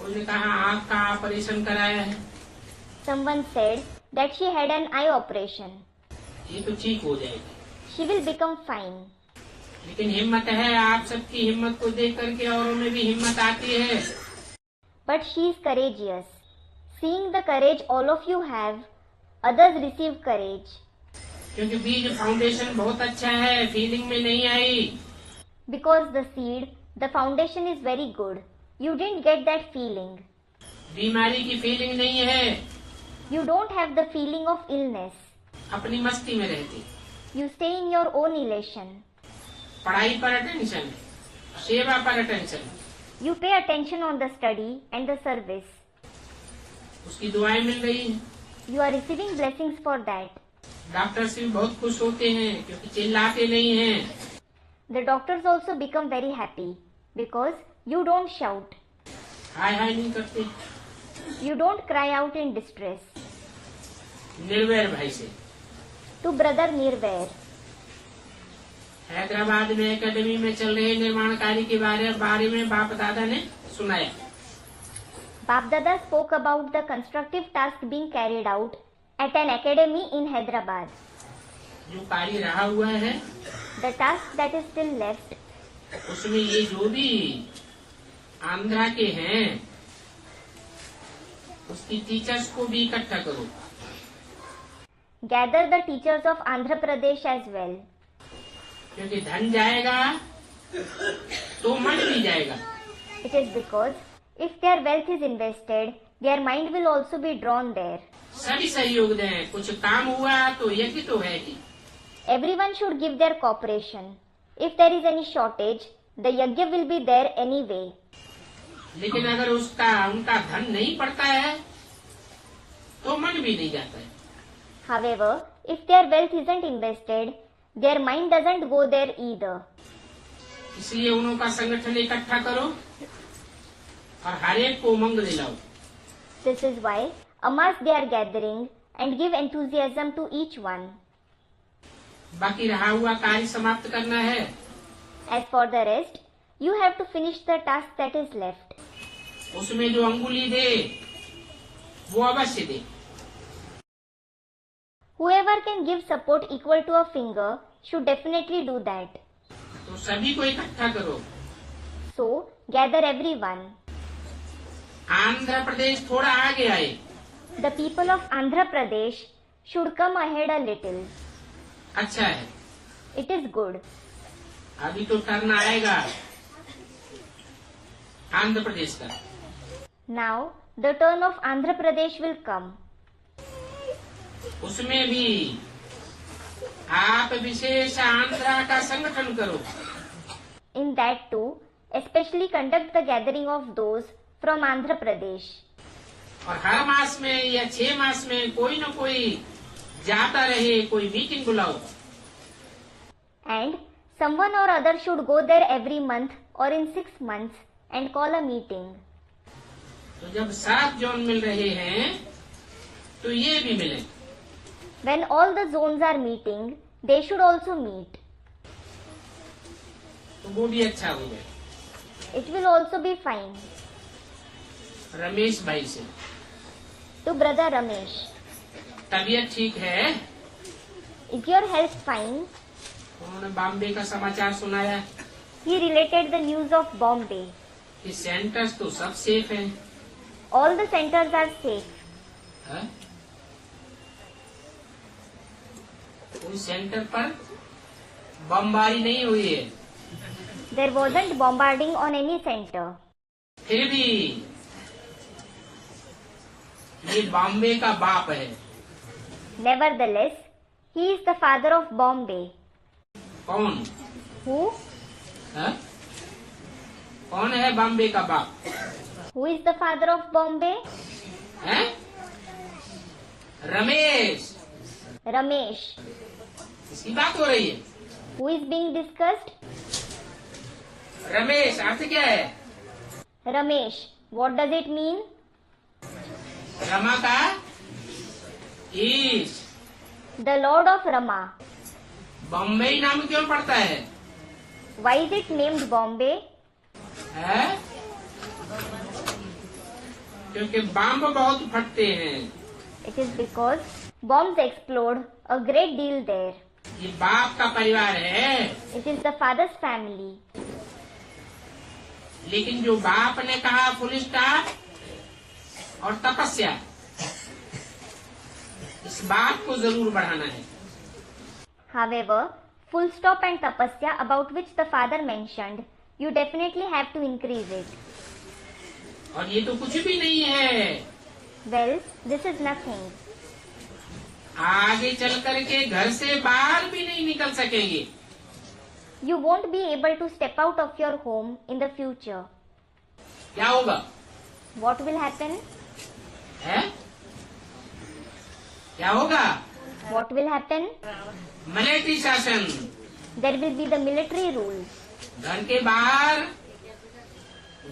उसने कहा आँख का ऑपरेशन कराया है। Someone said that she had an eye operation. ये तो ठीक हो जाएगी। She will become fine. लेकिन हिम्मत है, आप सबकी हिम्मत को देख करके औरों में भी हिम्मत आती है। But she is courageous. Seeing the courage all of you have, others receive courage. क्योंकि बीज फाउंडेशन बहुत अच्छा है, फीलिंग में नहीं आई। Because the seed, the foundation is very good. You didn't get that feeling. बीमारी की फीलिंग नहीं है। You don't have the feeling of illness. अपनी मस्ती में रहती। You stay in your own elation. पढ़ाई पर अटेंशन, सेवा पर attention. You pay attention on the study and the service. उसकी दुआएं मिल रही हैं। You are receiving blessings for that. Doctors भी बहुत खुश होते हैं क्योंकि चिल्लाते नहीं हैं। The doctors also become very happy because you don't shout. हाय हाय नहीं करते। You don't cry out in distress. निर्वैर भाई से। To brother Nirvair. हैदराबाद में एकेडमी में चल रहे निर्माण कार्य के बारे में बाप दादा ने सुनाया। Bap Dada spoke about the constructive task being carried out at an academy in Hyderabad. जो कार्य रहा हुआ है, The task that is still left, उसमें ये जो भी आंध्रा के हैं, उसकी टीचर्स को भी इकट्ठा करो। gather the teachers of Andhra Pradesh as well. क्योंकि धन जाएगा तो मन भी जाएगा। It is because if their wealth is invested, their mind will also be drawn there. सभी सहयोग दें, कुछ काम हुआ तो यज्ञ तो है ही। Everyone should give their cooperation. If there is any shortage, the yajna will be there anyway. लेकिन अगर उनका धन नहीं पड़ता है तो मन भी नहीं जाता है। However, if their wealth isn't invested, their mind doesn't go there either. इसलिए उनका संगठन इकट्ठा करो और हर एक को उमंग दिलाओ। This is why amass they are gathering and give enthusiasm to each one. बाकी रहा हुआ कार्य समाप्त करना है। As for the rest, you have to finish the task that is left. उसमें जो अंगुली दे वो अवश्य दे। Whoever can give support equal to a finger should definitely do that. तो सभी को इकट्ठा करो। So, gather everyone. Andhra Pradesh थोड़ा आगे आए। The people of Andhra Pradesh should come ahead a little. अच्छा है। It is good. अभी तो टर्न आएगा आंध्र प्रदेश का। Now, the turn of Andhra Pradesh will come. उसमें भी आप विशेष आंध्रा का संगठन करो। In that too, especially conduct the gathering of those from Andhra Pradesh. और हर मास में या 6 मास में कोई न कोई जाता रहे, कोई मीटिंग बुलाओ। And someone or other should go there every month or in 6 months and call a meeting. तो जब 7 जोन मिल रहे हैं तो ये भी मिले। When all the zones are meeting, they should also meet. तो वो भी अच्छा हो गया। It will also be fine. Ramesh भाई से। To brother Ramesh. तबीयत ठीक है? Is your health fine? उन्होंने बॉम्बे का समाचार सुनाया। He related the news of Bombay. कि सेंटर्स तो सब सेफ हैं। All the centers are safe. है? कोई सेंटर पर बमबारी नहीं हुई है। There wasn't bombarding on any center. फिर भी ये बॉम्बे का बाप है। Nevertheless, he is the father of Bombay. कौन? Who? है? कौन है बॉम्बे का बाप? Who is the father of Bombay? है? रमेश। Ramesh. इसकी बात हो रही है। Who is being discussed? Ramesh, आपसे क्या है? Ramesh. What does it mean? Rama का ईश। The Lord of Rama. Bombay नाम क्यों पड़ता है? Why is it named Bombay? है? क्योंकि बम बहुत फटते हैं। It is because bombs explode a great deal there. ये बाप का परिवार है। It is the father's family. लेकिन जो बाप ने कहा फुल स्टॉप और तपस्या, इस बात को जरूर बढ़ाना है। However, full stop and tapasya about which the father mentioned, you definitely have to increase it. और ये तो कुछ भी नहीं है। Well, this is nothing. आगे चल करके घर से बाहर भी नहीं निकल सकेंगे। You won't be able to step out of your home in the future. क्या होगा? What will happen? है? क्या होगा? What will happen? मिलिट्री शासन। There will be the military rule. घर के बाहर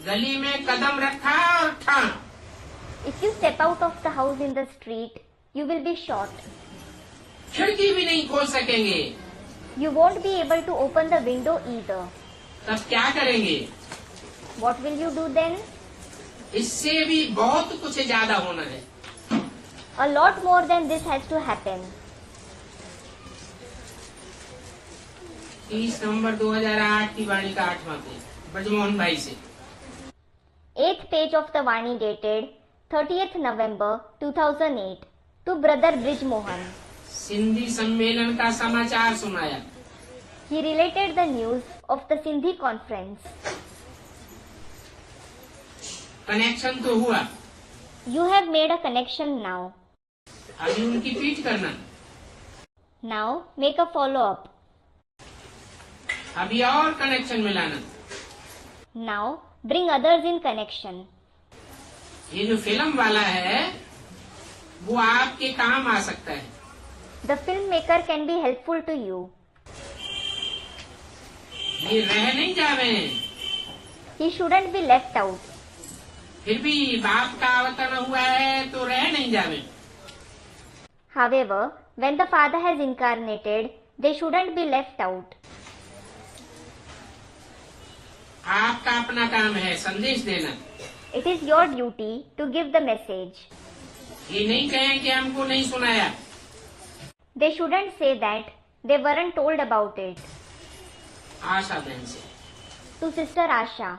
गली में कदम रखा और ठा। If you step out of the house in the street, you will be shot. खिड़की भी नहीं खोल सकेंगे। You won't be able to open the window either. तब क्या करेंगे? What will you do then? इससे भी बहुत कुछ ज्यादा होना है। A lot more than this has to happen. 30 नवंबर 2008 की वाणी का 8वां पेज, ब्रजमोहन भाई से। 8th page of the Vani dated 30th November 2008 to Brother Brij Mohan. Sindhi सम्मेलन का समाचार सुनाया। He related the news of the Sindhi conference. Connection तो हुआ, You have made a connection now. अभी उनकी पीठ करना। Now make a follow-up. अभी और कनेक्शन मिलाना। Now bring others in connection. ये जो फिल्म वाला है वो आपके काम आ सकता है। The filmmaker can be helpful to you. ये रह नहीं जावे। He shouldn't be left out. फिर भी बाप का अवतरण हुआ है तो रह नहीं जावे। However, when the Father has incarnated, they shouldn't be left out. आपका अपना काम है संदेश देना। It is your duty to give the message. ये नहीं कहें कि हमको नहीं सुनाया। They shouldn't say that they weren't told about it. आशा बहन से To Sister Asha,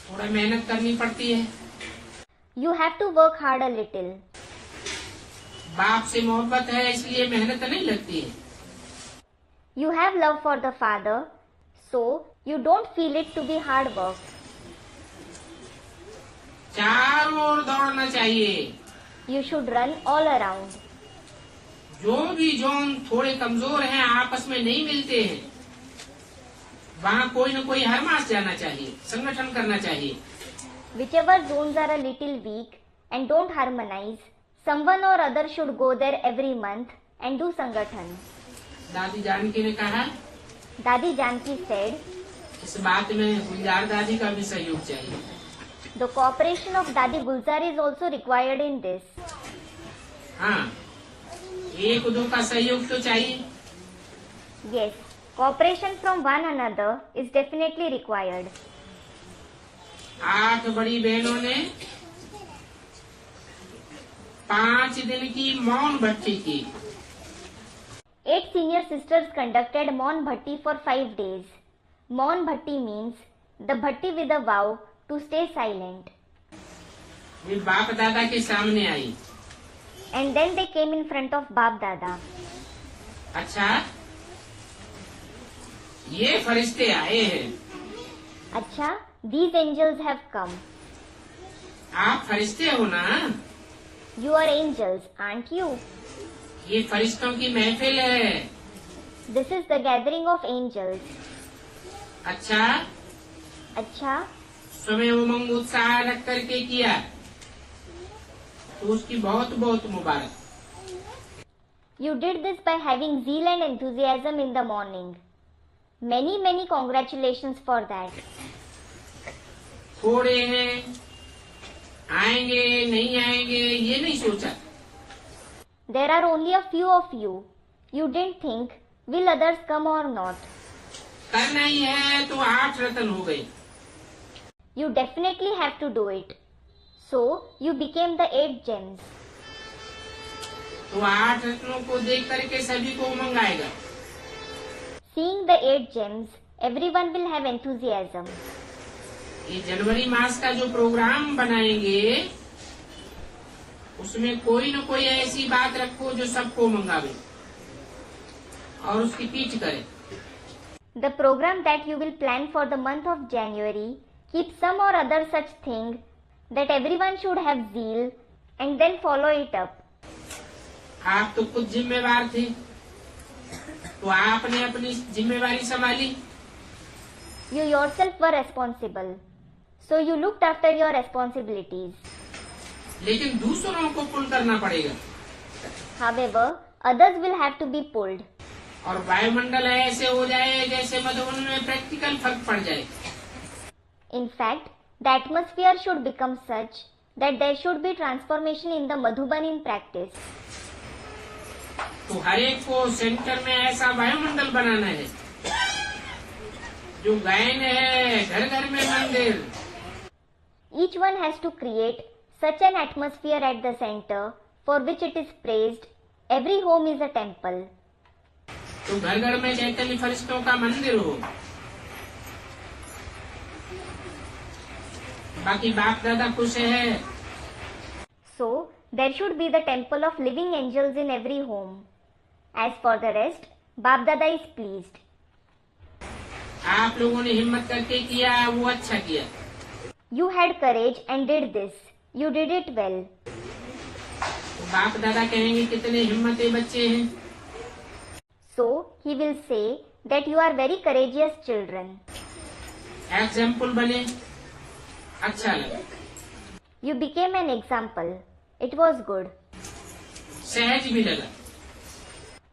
थोड़ा मेहनत करनी पड़ती है। you have to work hard a little. बाप से मोहब्बत है इसलिए मेहनत नहीं लगती है। You have love for the Father, so you don't feel it to be hard work. चारों ओर दौड़ना चाहिए। You should run all around. जो भी जोन थोड़े कमजोर हैं आपस में नहीं मिलते हैं, वहाँ कोई न कोई हरमास जाना चाहिए, संगठन करना चाहिए। Whichever zones are a little weak and don't harmonize, someone or other should go there every month and do sangathan. दादी जानकी ने कहा, Dadi Janki said, इस बात में गुलजार दादी का भी सहयोग चाहिए। the cooperation of Dadi Gulzar is also required in this. हाँ, एक दो का सहयोग तो चाहिए। Yes, cooperation from one another is definitely required. 8 बड़ी बहनों ने 5 दिन की मौन भट्टी की। 8 senior sisters conducted Maun Bhatti for 5 days. Maun Bhatti means the Bhatti with a vow to stay silent. वे बाप दादा के सामने आई। And then they came in front of Bap Dada. अच्छा, ये फरिश्ते आए हैं। Acha, these angels have come. आप फरिश्ते हो ना? You are angels, aren't you? ये फरिश्तों की महफिल है। This is the gathering of angels. अच्छा, Acha, स्वयं उमंग उत्साह रख करके किया तो उसकी बहुत बहुत मुबारक। you did this by having zeal and enthusiasm in the morning. Many, many congratulations for that. थोड़े हैं, आएंगे नहीं आएंगे ये नहीं सोचा। There are only a few of you. You didn't think, will others come or not? करना ही है तो 8 रत्न हो गए। You definitely have to do it. So, you became the 8 gems. तो 8 रत्नों को देख करके सभी को उमंग आएगा। Seeing the 8 gems, everyone will have enthusiasm. ये जनवरी मास का जो प्रोग्राम बनाएंगे उसमें कोई न कोई ऐसी बात रखो जो सबको मंगावे और उसकी पीठ करे। The program that you will plan for the month of January keep some or other such thing that everyone should have zeal and then follow it up. आप तो खुद जिम्मेवार थे तो आपने अपनी जिम्मेवारी संभाली। You yourself were responsible. So you looked after your responsibilities. लेकिन दूसरों को पुल करना पड़ेगा। However, others will have to be pulled. और वायुमंडल ऐसे हो जाए जैसे मधुबन में प्रैक्टिकल फर्क पड़ जाए। In fact, the atmosphere should become such that there should be transformation in the Madhuban in practice. तो हर एक को सेंटर में ऐसा वायुमंडल बनाना है जो गायन है, घर घर में मंदिर। Each one has to create such an atmosphere at the center for which it is praised. Every home is a temple. तो घर घर में चैतन्य फरिश्तों का मंदिर हो। बाकी बाप दादा खुश है। So, there should be the temple of living angels in every home. As for the rest, Bap Dada is pleased. आप लोगों ने हिम्मत करके किया वो अच्छा किया। You had courage and did this. You did it well. तो बाप दादा कहेंगे कितने हिम्मती बच्चे हैं। So, he will say that you are very courageous children. Example बने, अच्छा लगा। You became an example. It was good. सहज भी लगा।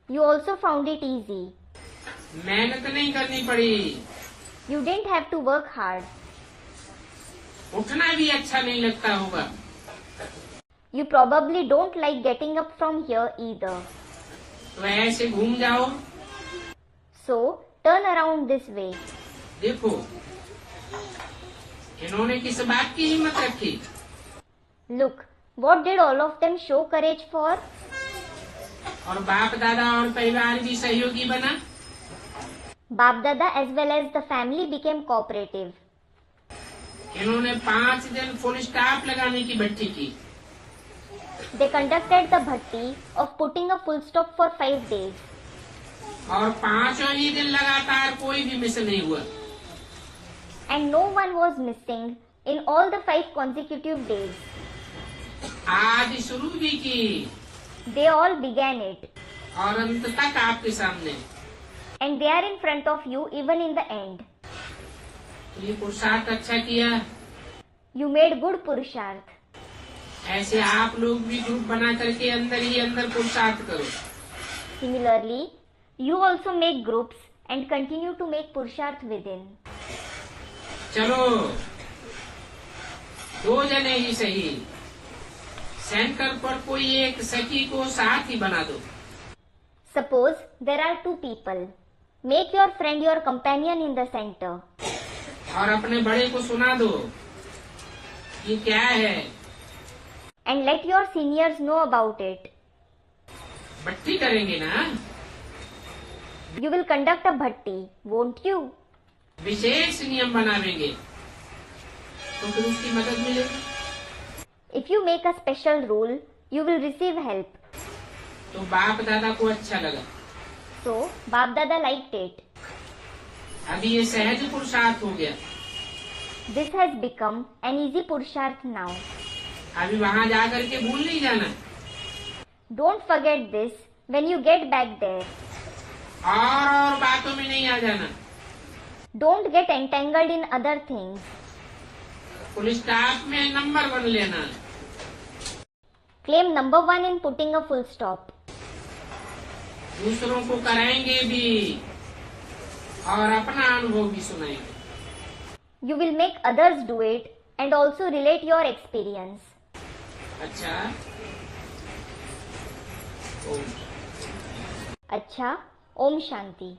You also found it easy. मेहनत नहीं करनी पड़ी। You didn't have to work hard. उठना भी अच्छा नहीं लगता होगा। You probably don't like getting up from here either. तो ऐसे घूम जाओ। So, turn around this way. देखो इन्होंने किस बात की हिम्मत रखी। Look, what did all of them show courage for? और बाप दादा और परिवार भी सहयोगी बना। Bap Dada as well as the family became cooperative. इन्होंने 5 दिन फुल स्टॉप लगाने की भट्टी की। They conducted the bhatti of putting a full stop for 5 days. और 5 ही दिन लगातार कोई भी मिस नहीं हुआ। And no one was missing in all the 5 consecutive days. आज शुरू भी की They all began it. और अंत तक आपके सामने। And they are in front of you even in the end. ये पुरुषार्थ अच्छा किया। You made good purusharth. ऐसे आप लोग भी ग्रुप बना करके अंदर ही अंदर पुरुषार्थ करो। Similarly, you also make groups and continue to make purusharth within. चलो 2 जने ही सही सेंटर पर कोई एक सखी को साथ ही बना दो। Suppose there are 2 people. Make your friend your companion in the center. और अपने बड़े को सुना दो ये क्या है। And let your seniors know about it. भट्टी करेंगे ना। You will conduct a bhatti, won't you? विशेष नियम बनावेंगे तो फिर उसकी मदद मिलेगी। If you make a special rule, you will receive help. तो बाप दादा को अच्छा लगा। So, Bap Dada liked it. अभी ये सहज पुरुषार्थ हो गया। This has become an easy purusharth now. अभी वहाँ जा करके भूल नहीं जाना। Don't forget this when you get back there. और बातों में नहीं आ जाना। Don't get entangled in other things. Police staff में नंबर 1 लेना। Claim number 1 in putting a full stop. दूसरों को कराएंगे भी और अपना अनुभव भी सुनाएंगे। You will make others do it and also relate your experience. अच्छा ओम अच्छा, Om Shanti.